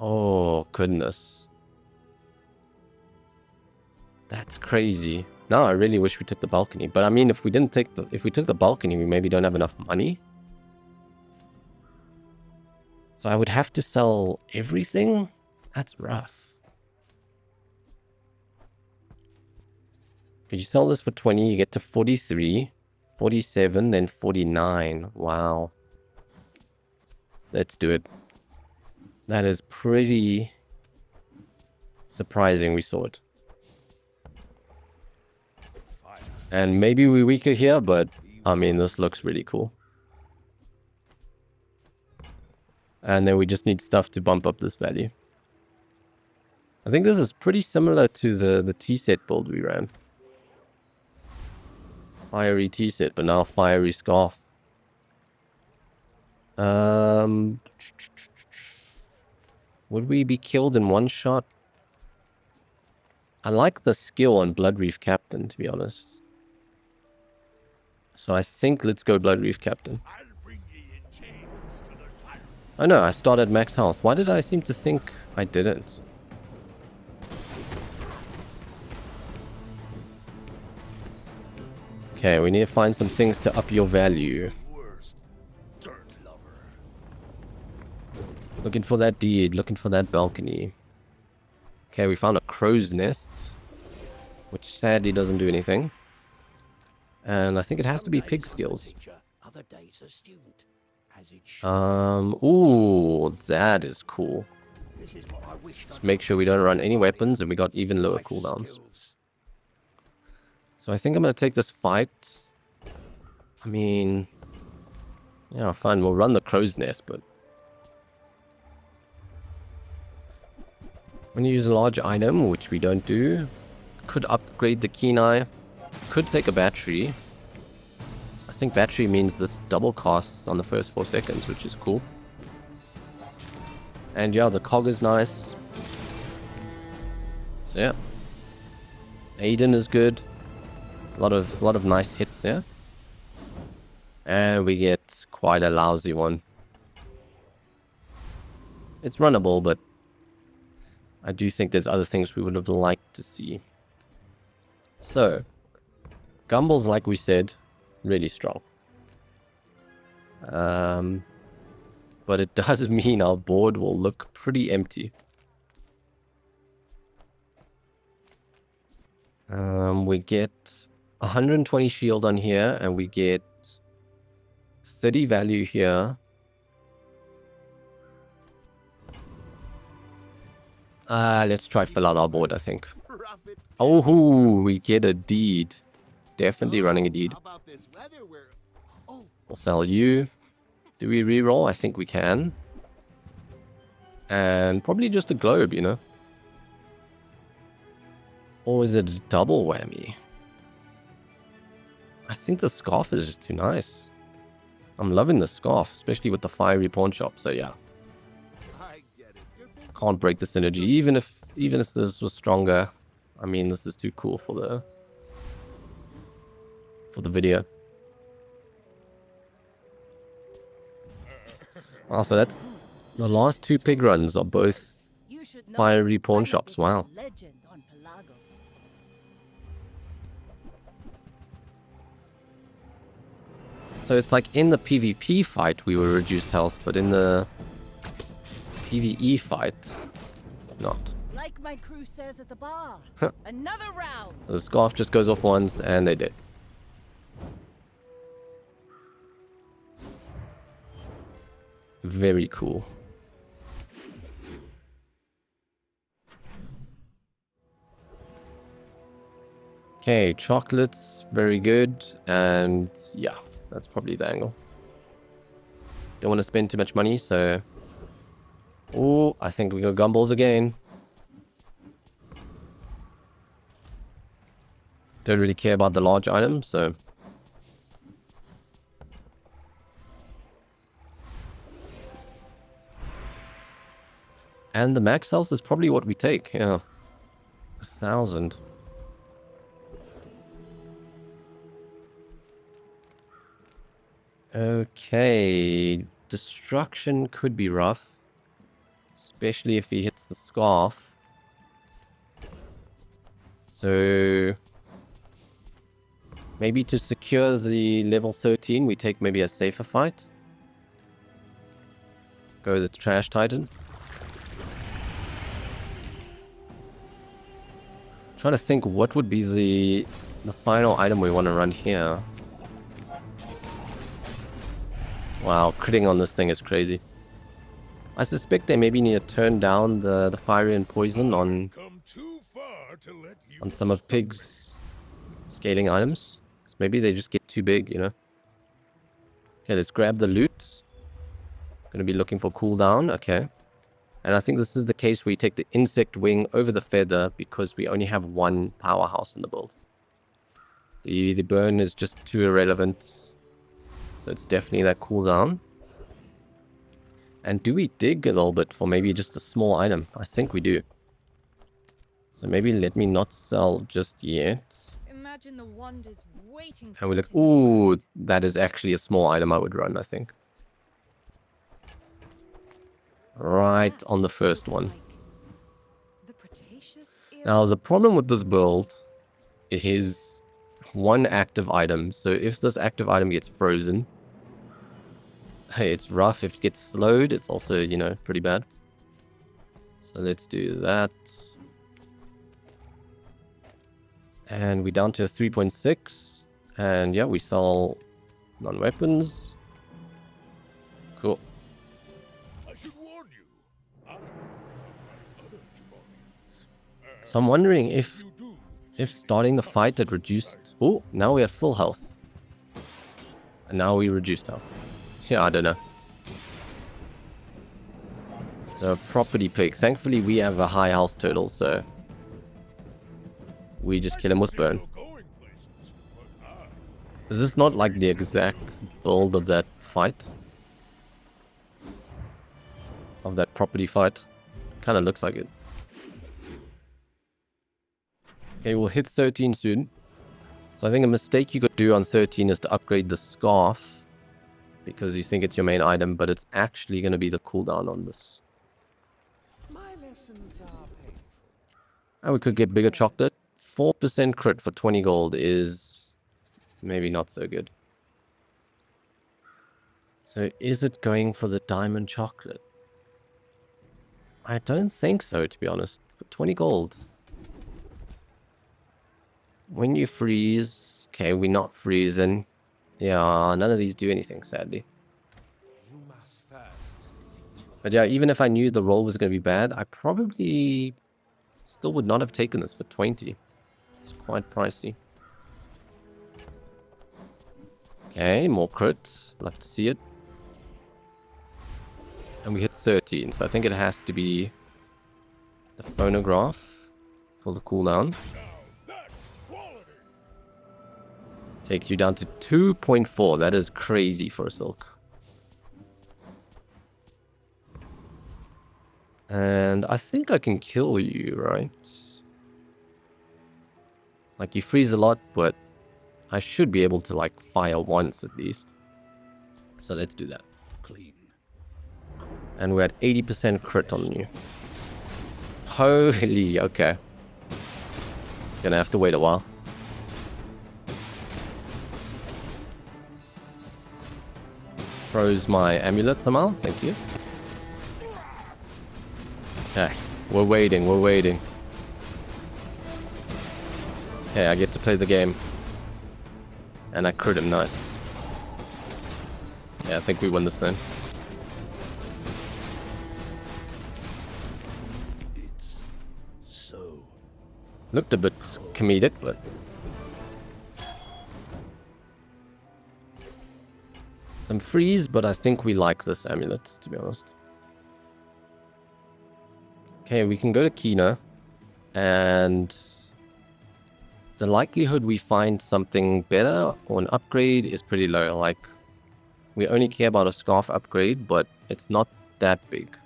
Oh, goodness. That's crazy. Now I really wish we took the balcony. But I mean, if we took the balcony, we maybe don't have enough money. So I would have to sell everything? That's rough. Could you sell this for 20? You get to 43, 47, then 49. Wow. Let's do it. That is pretty surprising we saw it. And maybe we're weaker here, but I mean, this looks really cool. And then we just need stuff to bump up this value. I think this is pretty similar to the T-set build we ran. Fiery T-set, but now fiery scarf. Would we be killed in one shot? I like the skill on Bloodreef Captain, to be honest. So I think let's go Blood Reef Captain. I'll bring ye in chains to the tyrant. Oh no, I started max health. Why did I seem to think I didn't? Okay, we need to find some things to up your value. Worst dirt lover. Looking for that deed, looking for that balcony. Okay, we found a crow's nest, which sadly doesn't do anything. And I think it has to be pig skills. Other days a student, as it should. Ooh, that is cool. This is what I wished. Just make sure we don't run any weapons and we got even lower cooldowns. So I think I'm going to take this fight. I mean, yeah, fine, we'll run the crow's nest, but when you use a large item, which we don't do, could upgrade the keen eye, could take a battery. I think battery means this double casts on the first 4 seconds, which is cool. And yeah, the cog is nice. So yeah, Aiden is good. A lot of nice hits there. And we get quite a lousy one. It's runnable, but I do think there's other things we would have liked to see. So, Gumball's, like we said, really strong. But it does mean our board will look pretty empty. We get 120 shield on here, and we get 30 value here. Let's try fill out our board, I think. Oh, we get a deed. Definitely running a deed. We'll sell you. Do we reroll? I think we can. And probably just a globe, you know? Or is it a double whammy? I think the scarf is just too nice. I'm loving the scarf, especially with the fiery pawn shop, so yeah. Can't break the synergy, even if this was stronger. I mean, this is too cool for the video. Also, that's the last 2 pig runs are both You should know fiery pawn I'm a shops. bit of a Wow. legend on Pelago. So it's like in the PvP fight we were reduced health, but in the PvE fight, not. Like my crew says at the bar. Another round. So the scarf just goes off once and they did. Very cool. Okay, chocolates, very good. And yeah, that's probably the angle. Don't want to spend too much money, so... Oh, I think we got gumballs again. Don't really care about the large items, so... And the max health is probably what we take, yeah. 1,000. Okay, destruction could be rough. Especially if he hits the scarf. So... maybe to secure the level 13, we take maybe a safer fight. Go with the Trash Titan. Trying to think what would be the final item we want to run here. Wow, critting on this thing is crazy. I suspect they maybe need to turn down the fiery and poison on Come too far to let you some of Pig's scaling items. So maybe they just get too big, you know. Okay, let's grab the loot. Gonna be looking for cooldown, okay. And I think this is the case where you take the insect wing over the feather because we only have 1 powerhouse in the build. The burn is just too irrelevant. So it's definitely that cooldown. And do we dig a little bit for maybe just a small item? I think we do. So maybe let me not sell just yet. imagine the wonders waiting for And we look, us in ooh, that is actually a small item I would run, I think. Right That on the first looks one. like the Cretaceous era? Now, the problem with this build is one active item. So if this active item gets frozen, hey, it's rough. If it gets slowed, it's also, you know, pretty bad. So let's do that. And we're down to a 3.6. And yeah, we sell non-weapons. Cool. I should warn you. I am like other Jabonians. So I'm wondering if You do starting the fight had reduced... Oh, now we're at full health. And now we reduced health. Yeah, I don't know. So, property pig. Thankfully, we have a high health total, so... we just kill him with burn. going places, but I Is this not like the exact build of that fight? Of that property fight? Kind of looks like it. Okay, we'll hit 13 soon. So I think a mistake you could do on 13 is to upgrade the scarf. Because you think it's your main item, but it's actually going to be the cooldown on this. My lessons are painful. And we could get bigger chocolate. 4% crit for 20 gold is maybe not so good. So is it going for the diamond chocolate? I don't think so, to be honest. For 20 gold. When you freeze... Okay, we're not freezing. Yeah, none of these do anything, sadly. You must first. But yeah, even if I knew the roll was going to be bad, I probably still would not have taken this for 20. It's quite pricey. Okay, more crit. Love to see it. And we hit 13, so I think it has to be the phonograph for the cooldown. that's quality. Takes you down to 2.4. That is crazy for a silk. And I think I can kill you, right? Like, you freeze a lot, but I should be able to, like, fire once at least. So let's do that. Clean. And we're at 80% crit on you. Holy, okay. Gonna have to wait a while. Froze my amulet somehow, thank you. Okay, we're waiting, we're waiting. Okay, I get to play the game. And I crit him, nice. Yeah, I think we win this then. It's so. Looked a bit comedic, but... some freeze, but I think we like this amulet, to be honest. Okay, we can go to Kina. And... the likelihood we find something better or an upgrade is pretty low. Like, we only care about a scarf upgrade, but it's not that big.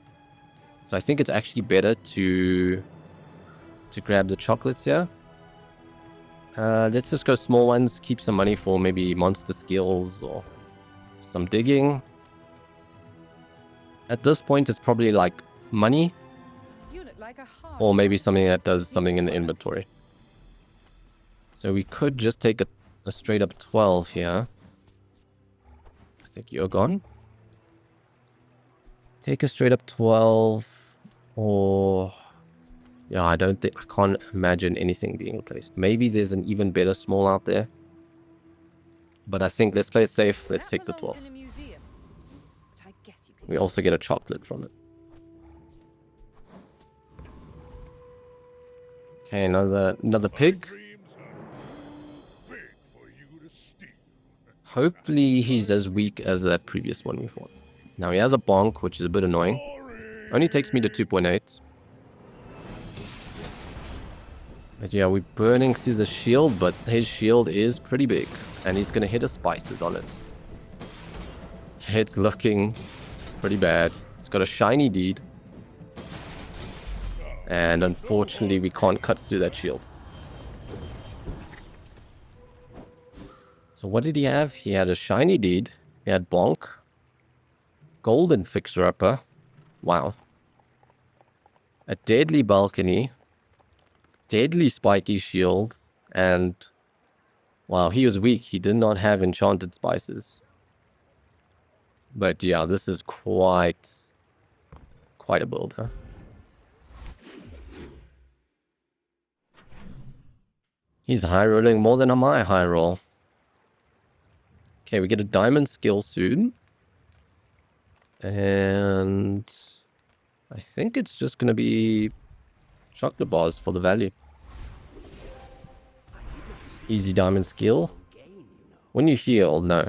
So I think it's actually better to grab the chocolates here. Let's just go small ones, keep some money for maybe monster skills or some digging. At this point, it's probably like money You look like a hard or maybe something that does something in the inventory. So we could just take a straight up 12 here. I think you're gone. Take a straight up 12 or... yeah, I can't imagine anything being replaced. Maybe there's an even better small out there. But I think let's play it safe. Let's take the 12. In a museum. But I guess you can We also get a chocolate from it. Okay, another pig. Dreams are too big for you to steal. Hopefully he's as weak as that previous one we fought. Now he has a bonk, which is a bit annoying. Only takes me to 2.8. But yeah, we're burning through the shield, but his shield is pretty big. And he's gonna hit his spices on it. It's looking pretty bad. It's got a shiny deed. And unfortunately, we can't cut through that shield. So what did he have? He had a shiny deed. He had bonk. Golden fixer-upper. Wow. A deadly balcony. Deadly spiky shield. And... wow, he was weak. He did not have enchanted spices. But yeah, this is quite a build, huh? He's high rolling more than my high roll. Okay, we get a diamond skill soon. And I think it's just gonna be chocolate bars for the value. Easy diamond skill. When you heal, no.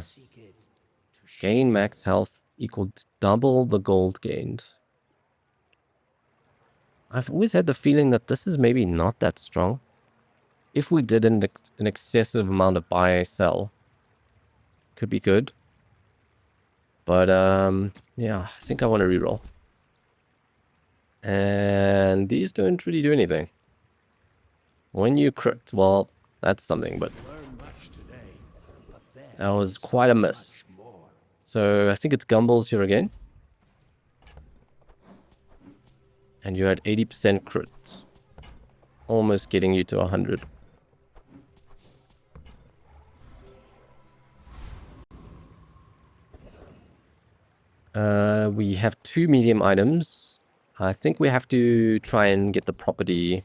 Gain max health equal to double the gold gained. I've always had the feeling that this is maybe not that strong. If we did an excessive amount of buy sell, could be good. But yeah, I think I want to reroll. And these don't really do anything. When you crit, well, that's something, but that was quite a miss. So I think it's Gumballs here again. And you're at 80% crit. Almost getting you to 100. We have 2 medium items. I think we have to try and get the property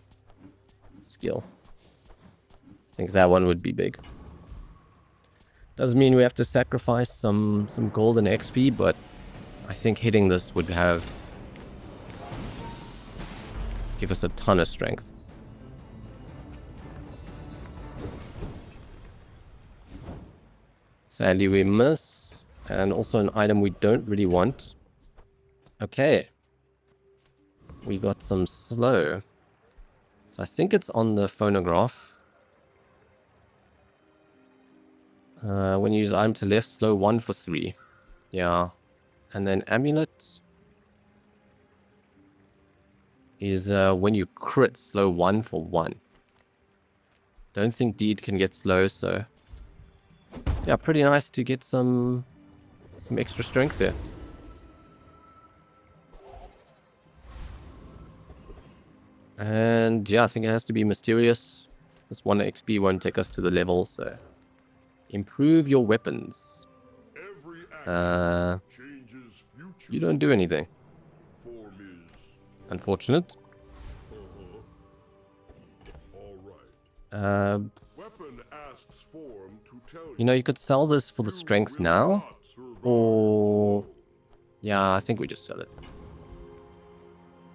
skill. I think that one would be big. Does mean we have to sacrifice some golden XP, but I think hitting this would give us a ton of strength. Sadly we miss, and also an item we don't really want. Okay. We got some slow. So I think it's on the phonograph. When you use item to left, slow 1 for 3. Yeah. And then amulet is when you crit, slow 1 for 1. Don't think deed can get slow, so yeah, pretty nice to get some extra strength there. And yeah, I think it has to be mysterious. This 1 XP won't take us to the level, so improve your weapons. You don't do anything. Unfortunate. You know, you could sell this for the strength now, or yeah, I think we just sell it.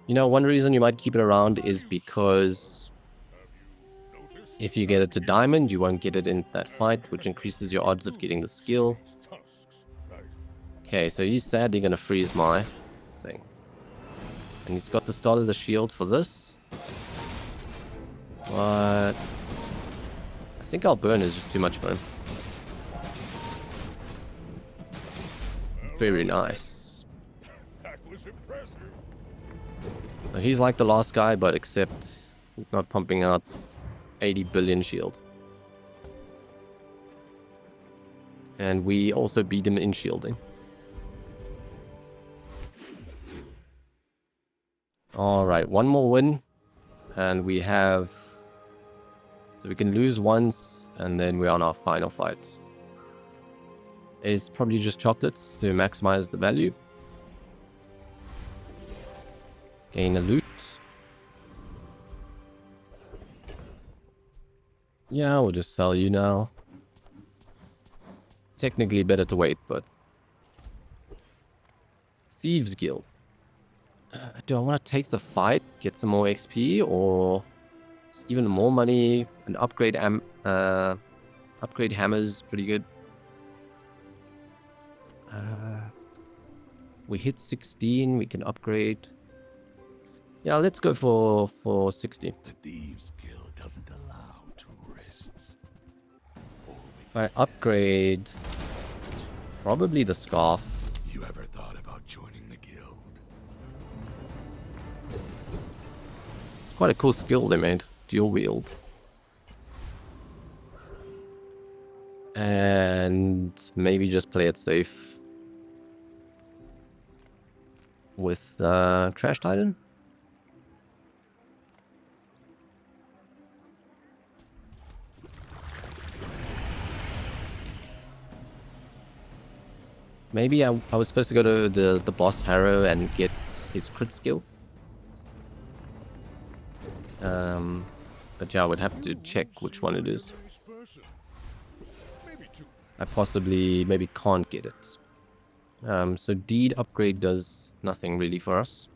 You know, one reason you might keep it around is because if you get it to diamond, you won't get it in that fight, which increases your odds of getting the skill. Okay, so he's sadly gonna freeze my thing. And he's got the start of the shield for this. But I think our burn is just too much for him. Very nice. That was impressive. So he's like the last guy, but except he's not pumping out 80 billion shield. And we also beat him in shielding. Alright, one more win. And we have... so we can lose once, and then we're on our final fight. It's probably just chocolates to maximize the value. Gain a loot. Yeah, we'll just sell you now. Technically better to wait, but... Thieves Guild. Do I want to take the fight, get some more XP, or even more money, and upgrade upgrade hammers, pretty good. We hit 16, we can upgrade. Yeah, let's go for 60. The Thieves Guild doesn't allow tourists. If I upgrade, probably the scarf. You ever thought about joining the guild? It's quite a cool skill they made. Dual wield. And maybe just play it safe with Trash Titan. Maybe I was supposed to go to the boss Harrow and get his crit skill. But yeah, I would have to check which one it is. I possibly maybe can't get it. So Deed upgrade does nothing really for us.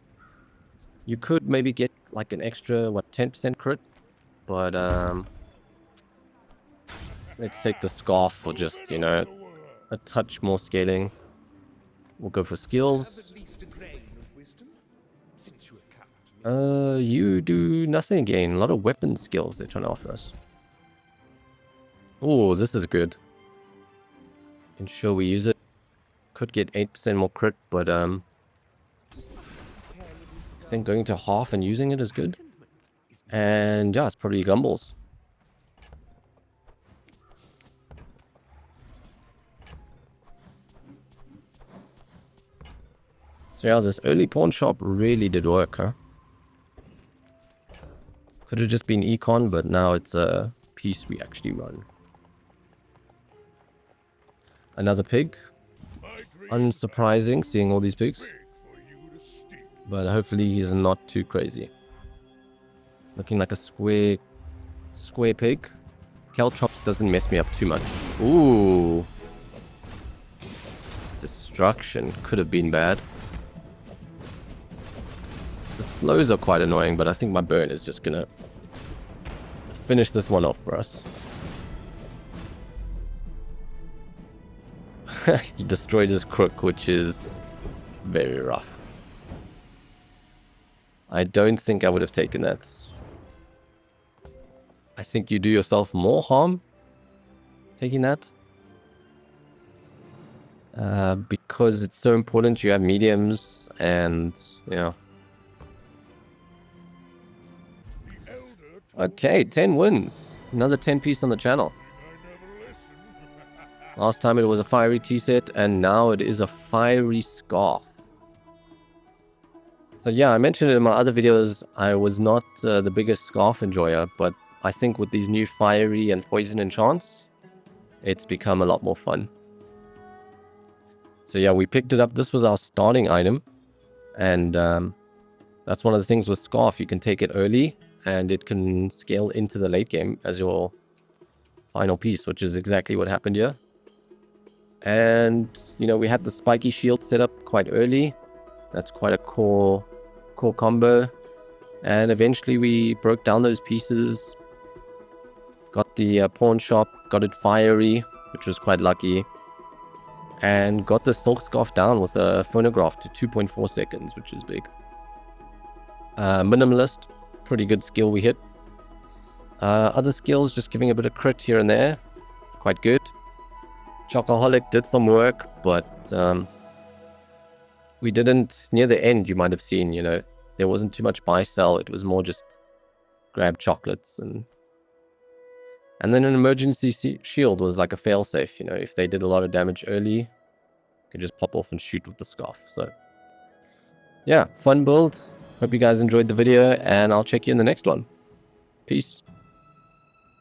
You could maybe get like an extra, what, 10% crit? But let's take the Scarf for just, you know, a touch more scaling. We'll go for skills. You do nothing again. A lot of weapon skills they're trying to offer us. Oh, this is good. Ensure we use it. Could get 8% more crit, but I think going to half and using it is good. And yeah, it's probably Gumballs. So yeah, this early pawn shop really did work, huh? Could have just been econ, but now it's a piece we actually run. Another pig. Unsurprising, seeing all these pigs. But hopefully he's not too crazy. Looking like a square pig. Caltrops doesn't mess me up too much. Ooh. Destruction could have been bad. The slows are quite annoying, but I think my burn is just gonna finish this one off for us. He destroyed his crook, which is very rough. I don't think I would have taken that. I think you do yourself more harm taking that. Because it's so important you have mediums and, you know. Okay, 10 wins. Another 10 piece on the channel. Last time it was a fiery tea set, and now it is a fiery scarf. So yeah, I mentioned it in my other videos, I was not the biggest scarf enjoyer, but I think with these new fiery and poison enchants, it's become a lot more fun. So yeah, we picked it up. This was our starting item. And that's one of the things with scarf. You can take it early, and it can scale into the late game as your final piece, which is exactly what happened here. And, you know, we had the spiky shield set up quite early. That's quite a core combo. And eventually we broke down those pieces. Got the pawn shop, got it fiery, which was quite lucky. And got the silk scarf down with a phonograph to 2.4 seconds, which is big. Minimalist, pretty good skill we hit. Other skills, just giving a bit of crit here and there. Quite good. Chocoholic did some work, but we didn't, near the end you might have seen, you know, there wasn't too much buy sell. It was more just grab chocolates and then an emergency shield was like a failsafe, you know, if they did a lot of damage early, you could just pop off and shoot with the scarf. So yeah, fun build. Hope you guys enjoyed the video, and I'll check you in the next one. Peace.